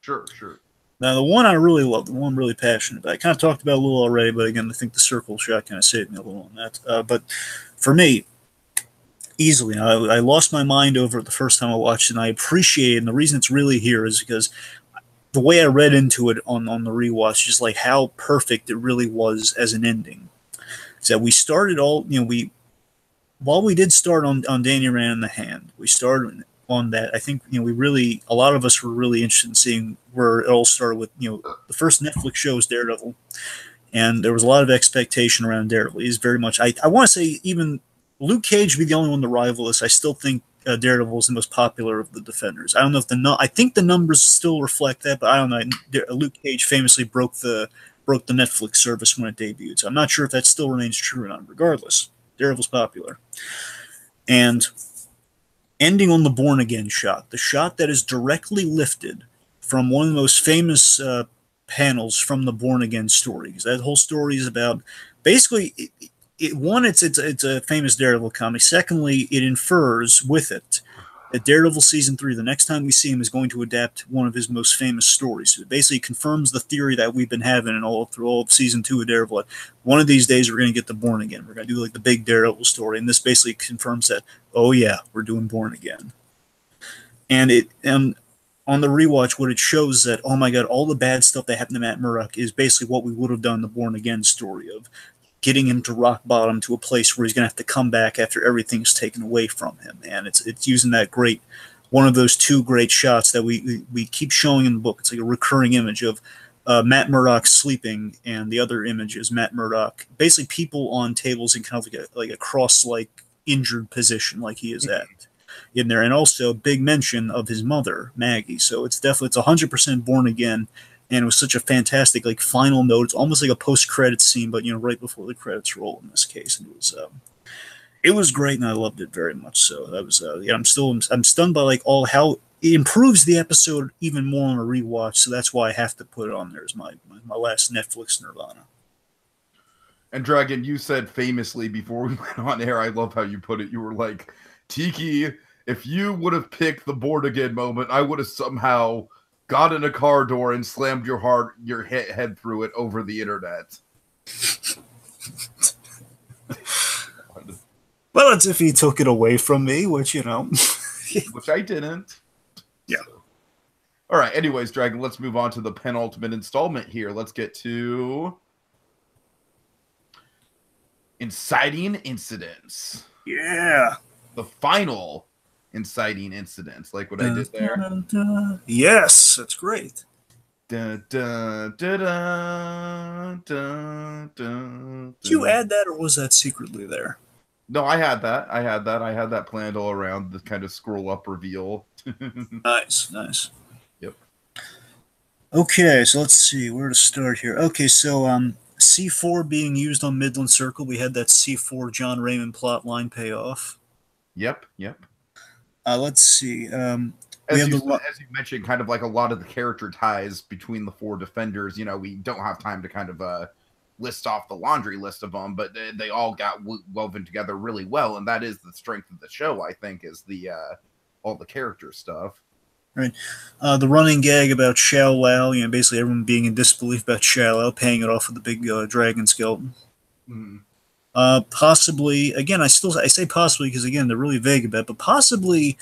S1: Sure, sure.
S2: Now, the one I really love, the one I'm really passionate about, I kind of talked about a little already, but again, I think the circle shot kind of saved me a little on that. But for me, easily, I lost my mind over it the first time I watched it, and I appreciate it. And the reason it's really here is because the way I read into it on the rewatch, just like how perfect it really was as an ending. Is that we started all, while we did start on Danny Rand in the Hand, we started on that. I think we really, a lot of us were really interested in seeing where it all started with. The first Netflix show was Daredevil, and there was a lot of expectation around Daredevil. He's very much, I want to say, even Luke Cage would be the only one to rival us. I still think Daredevil is the most popular of the Defenders. I don't know if I think the numbers still reflect that, but I don't know. Luke Cage famously broke the Netflix service when it debuted, so I'm not sure if that still remains true or not. Regardless, Daredevil's popular, and ending on the Born Again shot, the shot that is directly lifted from one of the most famous panels from the Born Again story. Because that whole story is about basically it's a famous Daredevil comic. Secondly, it infers with it that Daredevil season 3, the next time we see him, is going to adapt one of his most famous stories. So it basically confirms the theory that we've been having through all of season 2 of Daredevil. One of these days, we're going to get the Born Again. We're going to do like the big Daredevil story, and this basically confirms that. Oh yeah, we're doing Born Again. And on the rewatch, what it shows that, oh my god, all the bad stuff that happened to Matt Murdock is basically what we would have done in the Born Again story of getting him to rock bottom, to a place where he's going to have to come back after everything's taken away from him. And it's using that great, one of those two great shots that we keep showing in the book. It's like a recurring image of Matt Murdock sleeping, and the other image is Matt Murdock, basically people on tables in kind of like a cross-like injured position, like he is at in there. And also big mention of his mother, Maggie. So it's 100% Born Again. And it was such a fantastic like final note. It's almost like a post-credits scene, but right before the credits roll in this case. And it was great, and I loved it very much. So that was I'm stunned by like all how it improves the episode even more on a rewatch. So that's why I have to put it on there as my last Netflix Nirvana.
S1: And Dragon, you said famously before we went on air, I love how you put it. You were like, Tiki, if you would have picked the Born Again moment, I would have somehow got in a car door and slammed your head through it over the internet.
S2: Well, it's if he took it away from me, which
S1: which I didn't.
S2: Yeah.
S1: So. All right. Anyways, Dragon, let's move on to the penultimate installment here. Let's get to inciting incidents.
S2: Yeah.
S1: The final inciting incidents, like what I did there.
S2: Yes, that's great.
S1: Dun, dun, dun, dun, dun, dun,
S2: Did you add that, or was that secretly there?
S1: No, I had that. I had that planned all around the kind of scroll up reveal.
S2: Nice.
S1: Yep.
S2: Okay, so let's see where to start here. Okay, so C4 being used on Midland Circle, we had that C4 John Raymond plot line payoff.
S1: Yep.
S2: Let's see.
S1: As you mentioned, kind of like a lot of the character ties between the four Defenders. We don't have time to kind of list off the laundry list of them, but they all got woven together really well, and that is the strength of the show, I think, is the all the character stuff.
S2: Right. The running gag about Shao Lao, basically everyone being in disbelief about Shao Lao, paying it off with the big dragon skeleton.
S1: Mm.
S2: Possibly, again, I say possibly because, again, they're really vague about it, but possibly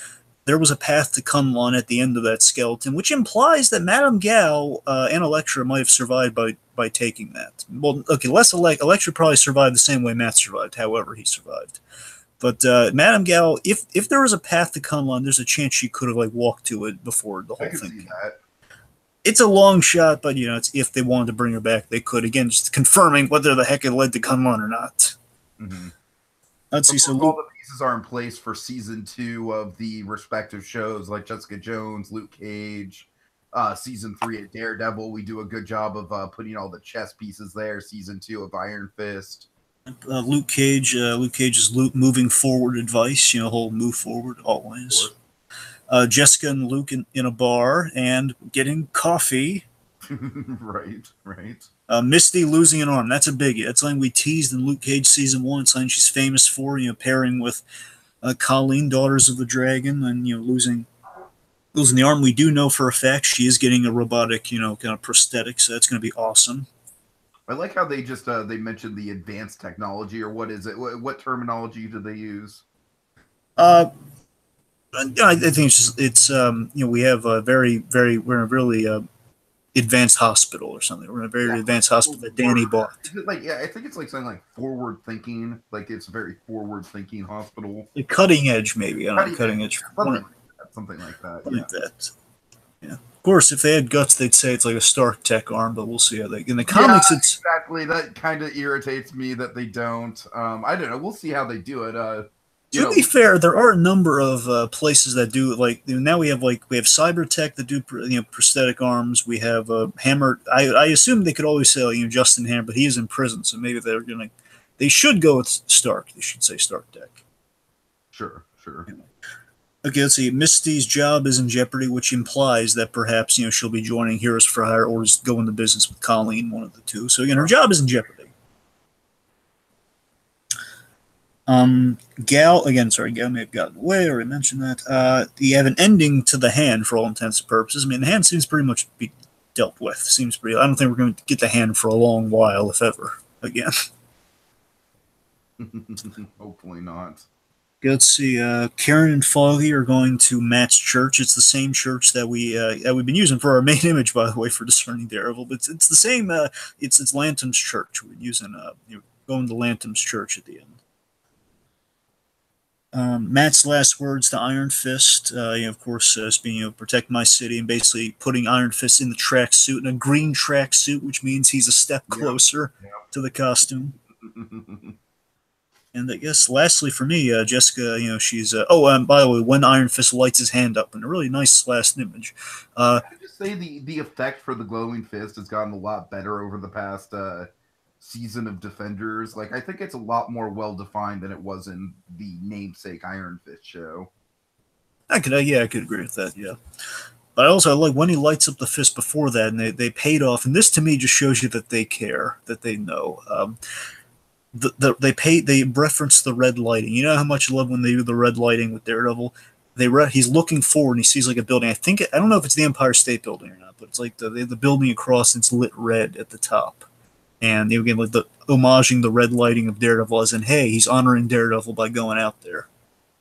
S2: there was a path to Kunlun at the end of that skeleton, which implies that Madame Gao and Elektra might have survived by taking that. Well, okay, Elektra probably survived the same way Matt survived, however he survived. But Madame Gao, if there was a path to Kunlun, there's a chance she could have walked to it before the whole thing.
S1: See that.
S2: It's a long shot, but it's if they wanted to bring her back, they could. Again, just confirming whether the heck it led to Kunlun or not.
S1: Mm-hmm.
S2: Let's see. So
S1: all the pieces are in place for season 2 of the respective shows, like Jessica Jones, Luke Cage. Season 3 of Daredevil, we do a good job of putting all the chess pieces there. Season 2 of Iron Fist.
S2: Luke Cage's moving forward advice. Whole move forward
S1: Of
S2: always.
S1: course.
S2: Jessica and Luke in a bar and getting coffee.
S1: Right, right.
S2: Misty losing an arm. That's a biggie. That's something we teased in Luke Cage season one. It's something she's famous for. Pairing with Colleen, Daughters of the Dragon, and losing the arm. We do know for a fact she is getting a robotic, kind of prosthetic. So that's going to be awesome.
S1: I like how they just they mentioned the advanced technology, or what is it? What terminology do they use?
S2: Uh, I think we have a we're in a really advanced hospital or something. We're in a very
S1: Yeah,
S2: advanced hospital that Danny bought.
S1: is it like, yeah, I think it's like something like forward thinking. Like it's a very forward thinking hospital.
S2: Like cutting edge, maybe. I don't know,
S1: Cutting
S2: cutting
S1: edge,
S2: edge.
S1: something like that. Something like that.
S2: Something
S1: Yeah.
S2: like that. Yeah. Of course, if they had guts, they'd say it's like a Stark Tech arm, but we'll see how they. In the
S1: Yeah,
S2: comics, it's
S1: exactly. That kind of irritates me that they don't. I don't know. We'll see how they do it. You
S2: To
S1: know,
S2: be fair, there are a number of places that do now we have Cybertech that do prosthetic arms. We have Hammer. I assume they could always say Justin Hammer, but he is in prison, so maybe they should go with Stark. They should say Stark Tech.
S1: sure, sure.
S2: Okay, let's see. Misty's job is in jeopardy, which implies that perhaps she'll be joining Heroes for Hire or just go into business with Colleen, one of the two. So again, her job is in jeopardy. Gal may have gotten away, or I mentioned that. You have an ending to the hand for all intents and purposes. I mean, the hand seems pretty much be dealt with. Seems pretty. I don't think we're going to get the hand for a long while, if ever. Again.
S1: Hopefully not.
S2: Let's see. Karen and Foggy are going to Matt's church. It's the same church that we've been using for our main image, by the way, for discerning Daredevil. But it's the same. It's Lantham's church. We're using going to Lantham's church at the end. Matt's last words to Iron Fist, of course, being protect my city, and basically putting Iron Fist in the tracksuit, in a green tracksuit, which means he's a step closer to the costume. And I guess lastly for me, Jessica, she's by the way, when Iron Fist lights his hand up, and a really nice last image.
S1: I just say the effect for the glowing fist has gotten a lot better over the past season of Defenders. Like, I think it's a lot more well defined than it was in the namesake Iron Fist show.
S2: I could agree with that. Yeah. But I also like when he lights up the fist before that, and they paid off. And this to me just shows you that they care, that they know. They reference the red lighting. You know how much I love when they do the red lighting with Daredevil. He's looking forward and he sees like a building. I don't know if it's the Empire State Building or not, but it's like the building across. And it's lit red at the top, and again like the homaging the red lighting of Daredevil as in, hey, he's honoring Daredevil by going out there.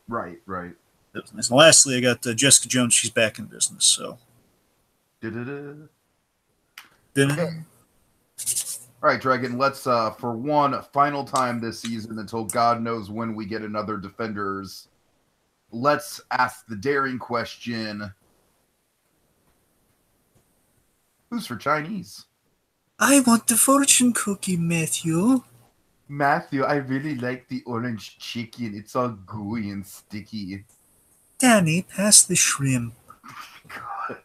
S1: Right, right.
S2: That was nice. And lastly, I got Jessica Jones. She's back in business. So.
S1: Okay. All right, Dragon, let's, for one final time this season, until God knows when we get another Defenders, let's ask the daring question. Who's for Chinese?
S2: I want the fortune cookie, Matthew.
S1: Matthew, I really like the orange chicken. It's all gooey and sticky.
S2: Danny, pass the shrimp.
S1: God.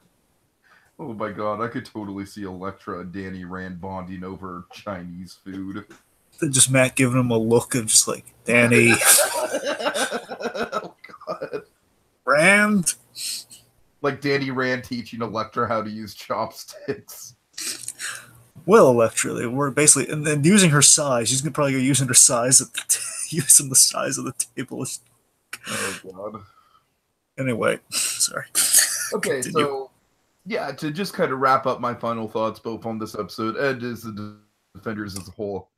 S1: Oh my god, I could totally see Elektra and Danny Rand bonding over Chinese food.
S2: Just Matt giving him a look of just like, Danny.
S1: Oh god.
S2: Rand.
S1: Like Danny Rand teaching Elektra how to use chopsticks.
S2: Well, Elektra, they were basically, and then using her size, she's probably going to using her size, using the size of the table.
S1: Oh god.
S2: Anyway, sorry.
S1: Okay, continue. So yeah, to just kind of wrap up my final thoughts both on this episode and as the Defenders as a whole,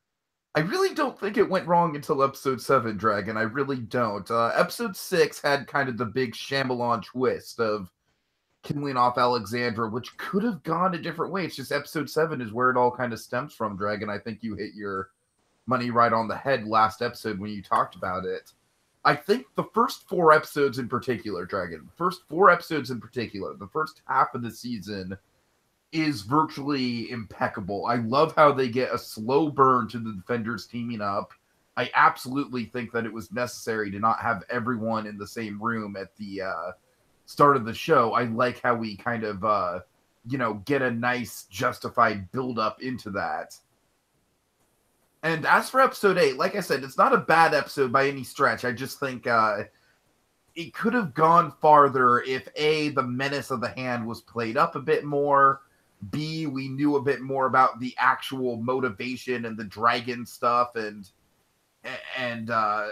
S1: I really don't think it went wrong until episode 7, Dragon. I really don't. Episode 6 had kind of the big Shyamalan twist of killing off Alexandra, which could have gone a different way. It's just episode 7 is where it all kind of stems from, Dragon. I think you hit your money right on the head last episode when you talked about it. I think the first 4 episodes in particular, Dragon, the first half of the season is virtually impeccable. I love how they get a slow burn to the Defenders teaming up. I absolutely think that it was necessary to not have everyone in the same room at the start of the show. I like how we kind of, get a nice justified build up into that. And as for episode 8, like I said, it's not a bad episode by any stretch. I just think it could have gone farther if A, the menace of the hand was played up a bit more. B, we knew a bit more about the actual motivation and the dragon stuff and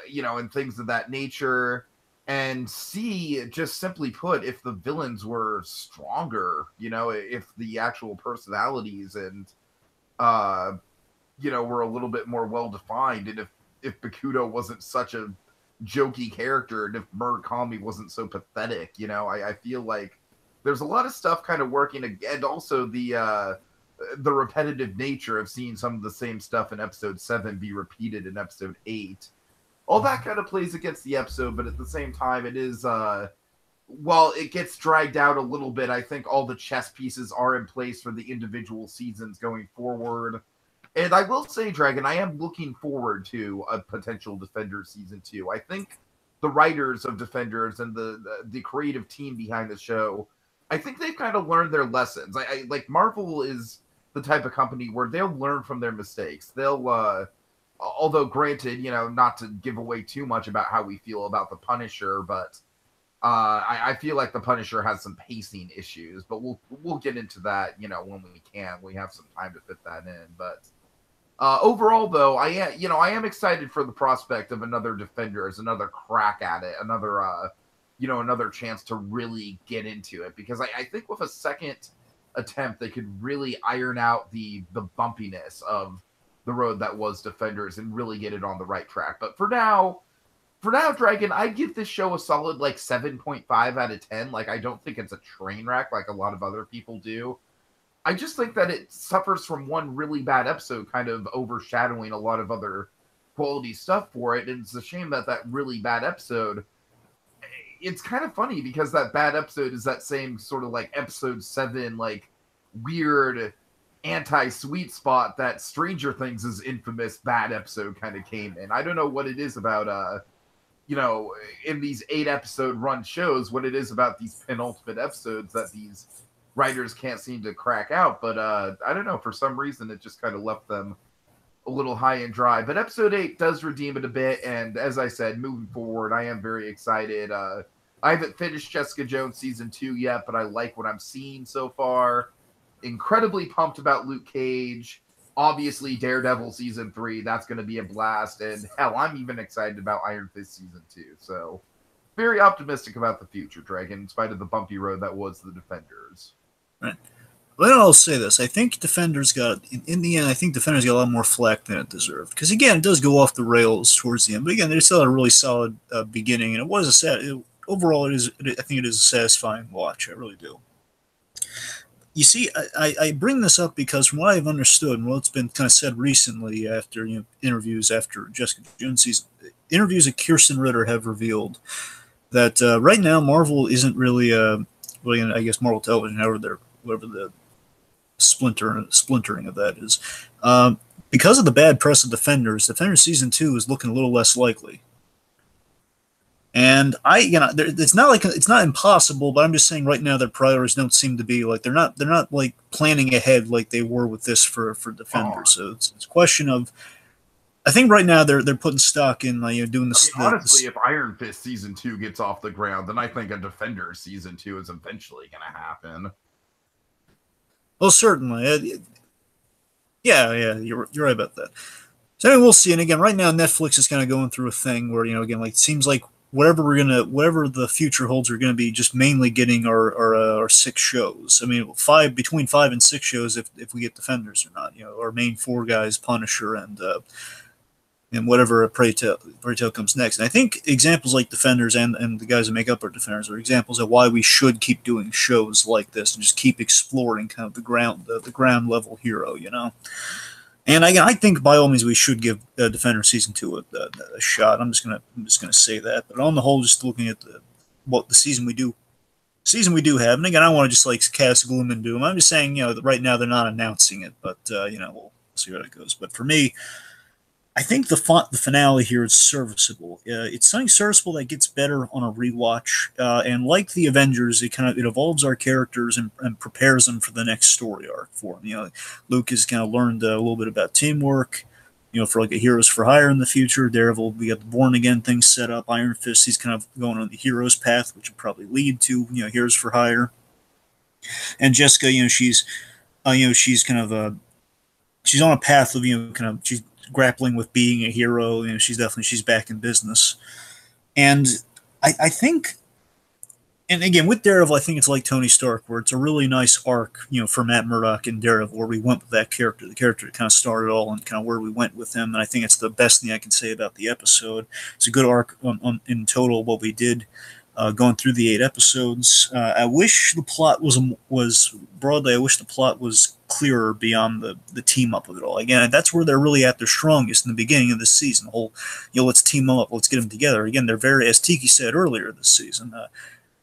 S1: you know, and things of that nature. And C, just simply put, if the villains were stronger, you know, if the actual personalities and uh you know, were a little bit more well defined, and if Bakuto wasn't such a jokey character, and if Murakami wasn't so pathetic, you know, I feel like there's a lot of stuff kind of working, and also the repetitive nature of seeing some of the same stuff in episode 7 be repeated in episode 8. All that kind of plays against the episode, but at the same time, it is while it gets dragged out a little bit, I think all the chess pieces are in place for the individual seasons going forward. And I will say, Dragon, I am looking forward to a potential Defenders season 2. I think the writers of Defenders and the creative team behind the show, I think they've kind of learned their lessons. I like Marvel is the type of company where they'll learn from their mistakes. They'll although granted, you know, not to give away too much about how we feel about the Punisher, but I feel like the Punisher has some pacing issues, but we'll get into that, you know, when we can. We have some time to fit that in, but overall, though, I am excited for the prospect of another Defenders, another crack at it, another another chance to really get into it, because I think with a second attempt, they could really iron out the bumpiness of the road that was Defenders and really get it on the right track. But for now, Dragon, I'd give this show a solid like 7.5 out of 10. Like, I don't think it's a train wreck like a lot of other people do. I just think that it suffers from one really bad episode kind of overshadowing a lot of other quality stuff for it. And it's a shame that that really bad episode, it's kind of funny because that bad episode is that same sort of like episode 7, like weird anti-sweet spot that Stranger Things' is infamous bad episode kind of came in. I don't know what it is about, you know, in these 8-episode run shows, what it is about these penultimate episodes that these writers can't seem to crack out, but I don't know, for some reason it just kind of left them a little high and dry. But episode 8 does redeem it a bit, and as I said, moving forward, I am very excited. I haven't finished Jessica Jones season 2 yet, but I like what I'm seeing so far. Incredibly pumped about Luke Cage. Obviously, Daredevil season 3, that's going to be a blast, and hell, I'm even excited about Iron Fist season 2. So very optimistic about the future, Dragon, in spite of the bumpy road that was the Defenders.
S2: Right. Well, I'll say this. I think Defenders got, in the end, I think Defenders got a lot more flack than it deserved. Because, again, it does go off the rails towards the end. But, again, they still had a really solid beginning. And it was overall, I think it is a satisfying watch. I really do. You see, I bring this up because from what I've understood and what's been kind of said recently after interviews after Jessica Jones season, interviews that Kirsten Ritter have revealed that right now Marvel isn't really, I guess Marvel Television, whatever the splintering of that is, because of the bad press of Defenders season 2 is looking a little less likely. And it's not impossible, but I'm just saying right now their priorities don't seem to be like they're not like planning ahead like they were with this for Defenders. So it's a question of, I think right now they're putting stock in doing this.
S1: Honestly, if Iron Fist season 2 gets off the ground, then I think a Defenders season 2 is eventually going to happen.
S2: Well, certainly, yeah, you're right about that. So anyway, we'll see. And again, right now Netflix is kind of going through a thing where again, like it seems like whatever the future holds, we're gonna be just mainly getting our 6 shows. I mean, between 5 and 6 shows if we get Defenders or not. Our main 4 guys, Punisher and whatever Prey Tale comes next. And I think examples like Defenders and the guys that make up our Defenders are examples of why we should keep doing shows like this and just keep exploring kind of the ground level hero, And I think by all means we should give Defender season 2 a shot. I'm just gonna say that. But on the whole, just looking at the season we do have, and again, I don't want to just like cast gloom and doom. I'm just saying, right now they're not announcing it, but we'll see how it goes. But for me, I think the finale here is serviceable. It's something serviceable that gets better on a rewatch, and like the Avengers, it evolves our characters and prepares them for the next story arc for them. Luke has kind of learned a little bit about teamwork. for like a Heroes for Hire in the future. Daredevil, we got the Born Again thing set up. Iron Fist, he's kind of going on the heroes path, which will probably lead to Heroes for Hire. And Jessica, she's kind of she's on a path of kind of she's grappling with being a hero. She's back in business, and I think, and again with Daredevil, I think it's like Tony Stark, where it's a really nice arc, for Matt Murdock and Daredevil, where we went with that character, the character that kind of started all, and kind of where we went with him. And I think it's the best thing I can say about the episode. It's a good arc in total. What we did. Going through the 8 episodes, I wish the plot was broadly. I wish the plot was clearer beyond the team up of it all. Again, that's where they're really at their strongest in the beginning of the season. The whole, let's team them up, let's get them together. Again, they're very, as Tiki said earlier this season,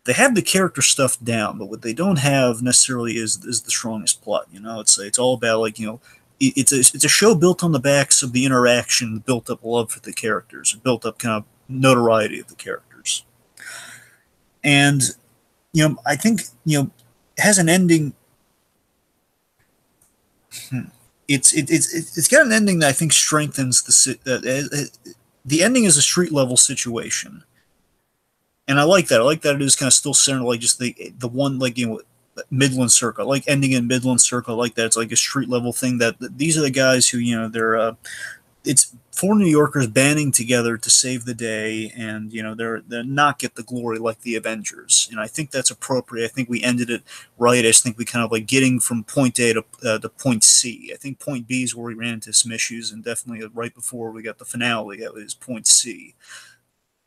S2: they have the character stuff down, but what they don't have necessarily is the strongest plot. It's all about it's a show built on the backs of the interaction, built up love for the characters, built up kind of notoriety of the characters. And I think it has an ending. It's got an ending that I think strengthens the ending is a street level situation, and I like that. I like that it is kind of still centered like just the one Midland Circle. I like ending in Midland Circle. I like that it's like a street level thing. That these are the guys who they're it's 4 New Yorkers banding together to save the day, and they're not get the glory like the Avengers. And I think that's appropriate. I think we ended it right. I just think we kind of like getting from point A to point C. I think point B is where we ran into some issues, and definitely right before we got the finale, that was point C.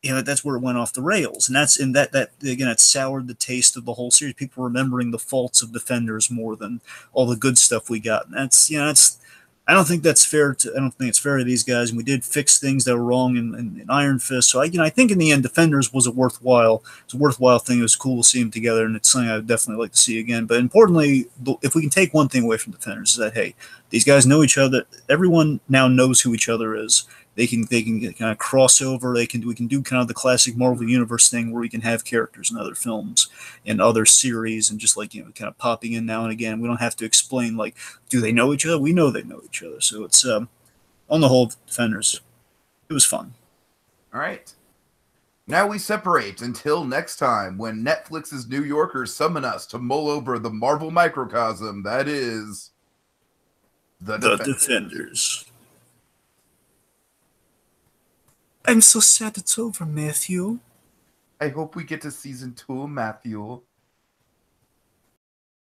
S2: That's where it went off the rails, and that again, it soured the taste of the whole series. People remembering the faults of Defenders more than all the good stuff we got, and that's I don't think that's fair to. I don't think it's fair to these guys. And we did fix things that were wrong in Iron Fist. So I think in the end, Defenders was a worthwhile thing. It was cool to see them together, and it's something I would definitely like to see again. But importantly, if we can take one thing away from Defenders, is that hey, these guys know each other. Everyone now knows who each other is. They can kind of cross over. We can do kind of the classic Marvel Universe thing where we can have characters in other films and other series, and just kind of popping in now and again. We don't have to explain do they know each other? We know they know each other. So it's on the whole, Defenders. It was fun.
S1: All right. Now we separate until next time when Netflix's New Yorkers summon us to mull over the Marvel Microcosm that is the
S2: Defenders. I'm so sad it's over, Matthew.
S1: I hope we get to season 2, Matthew.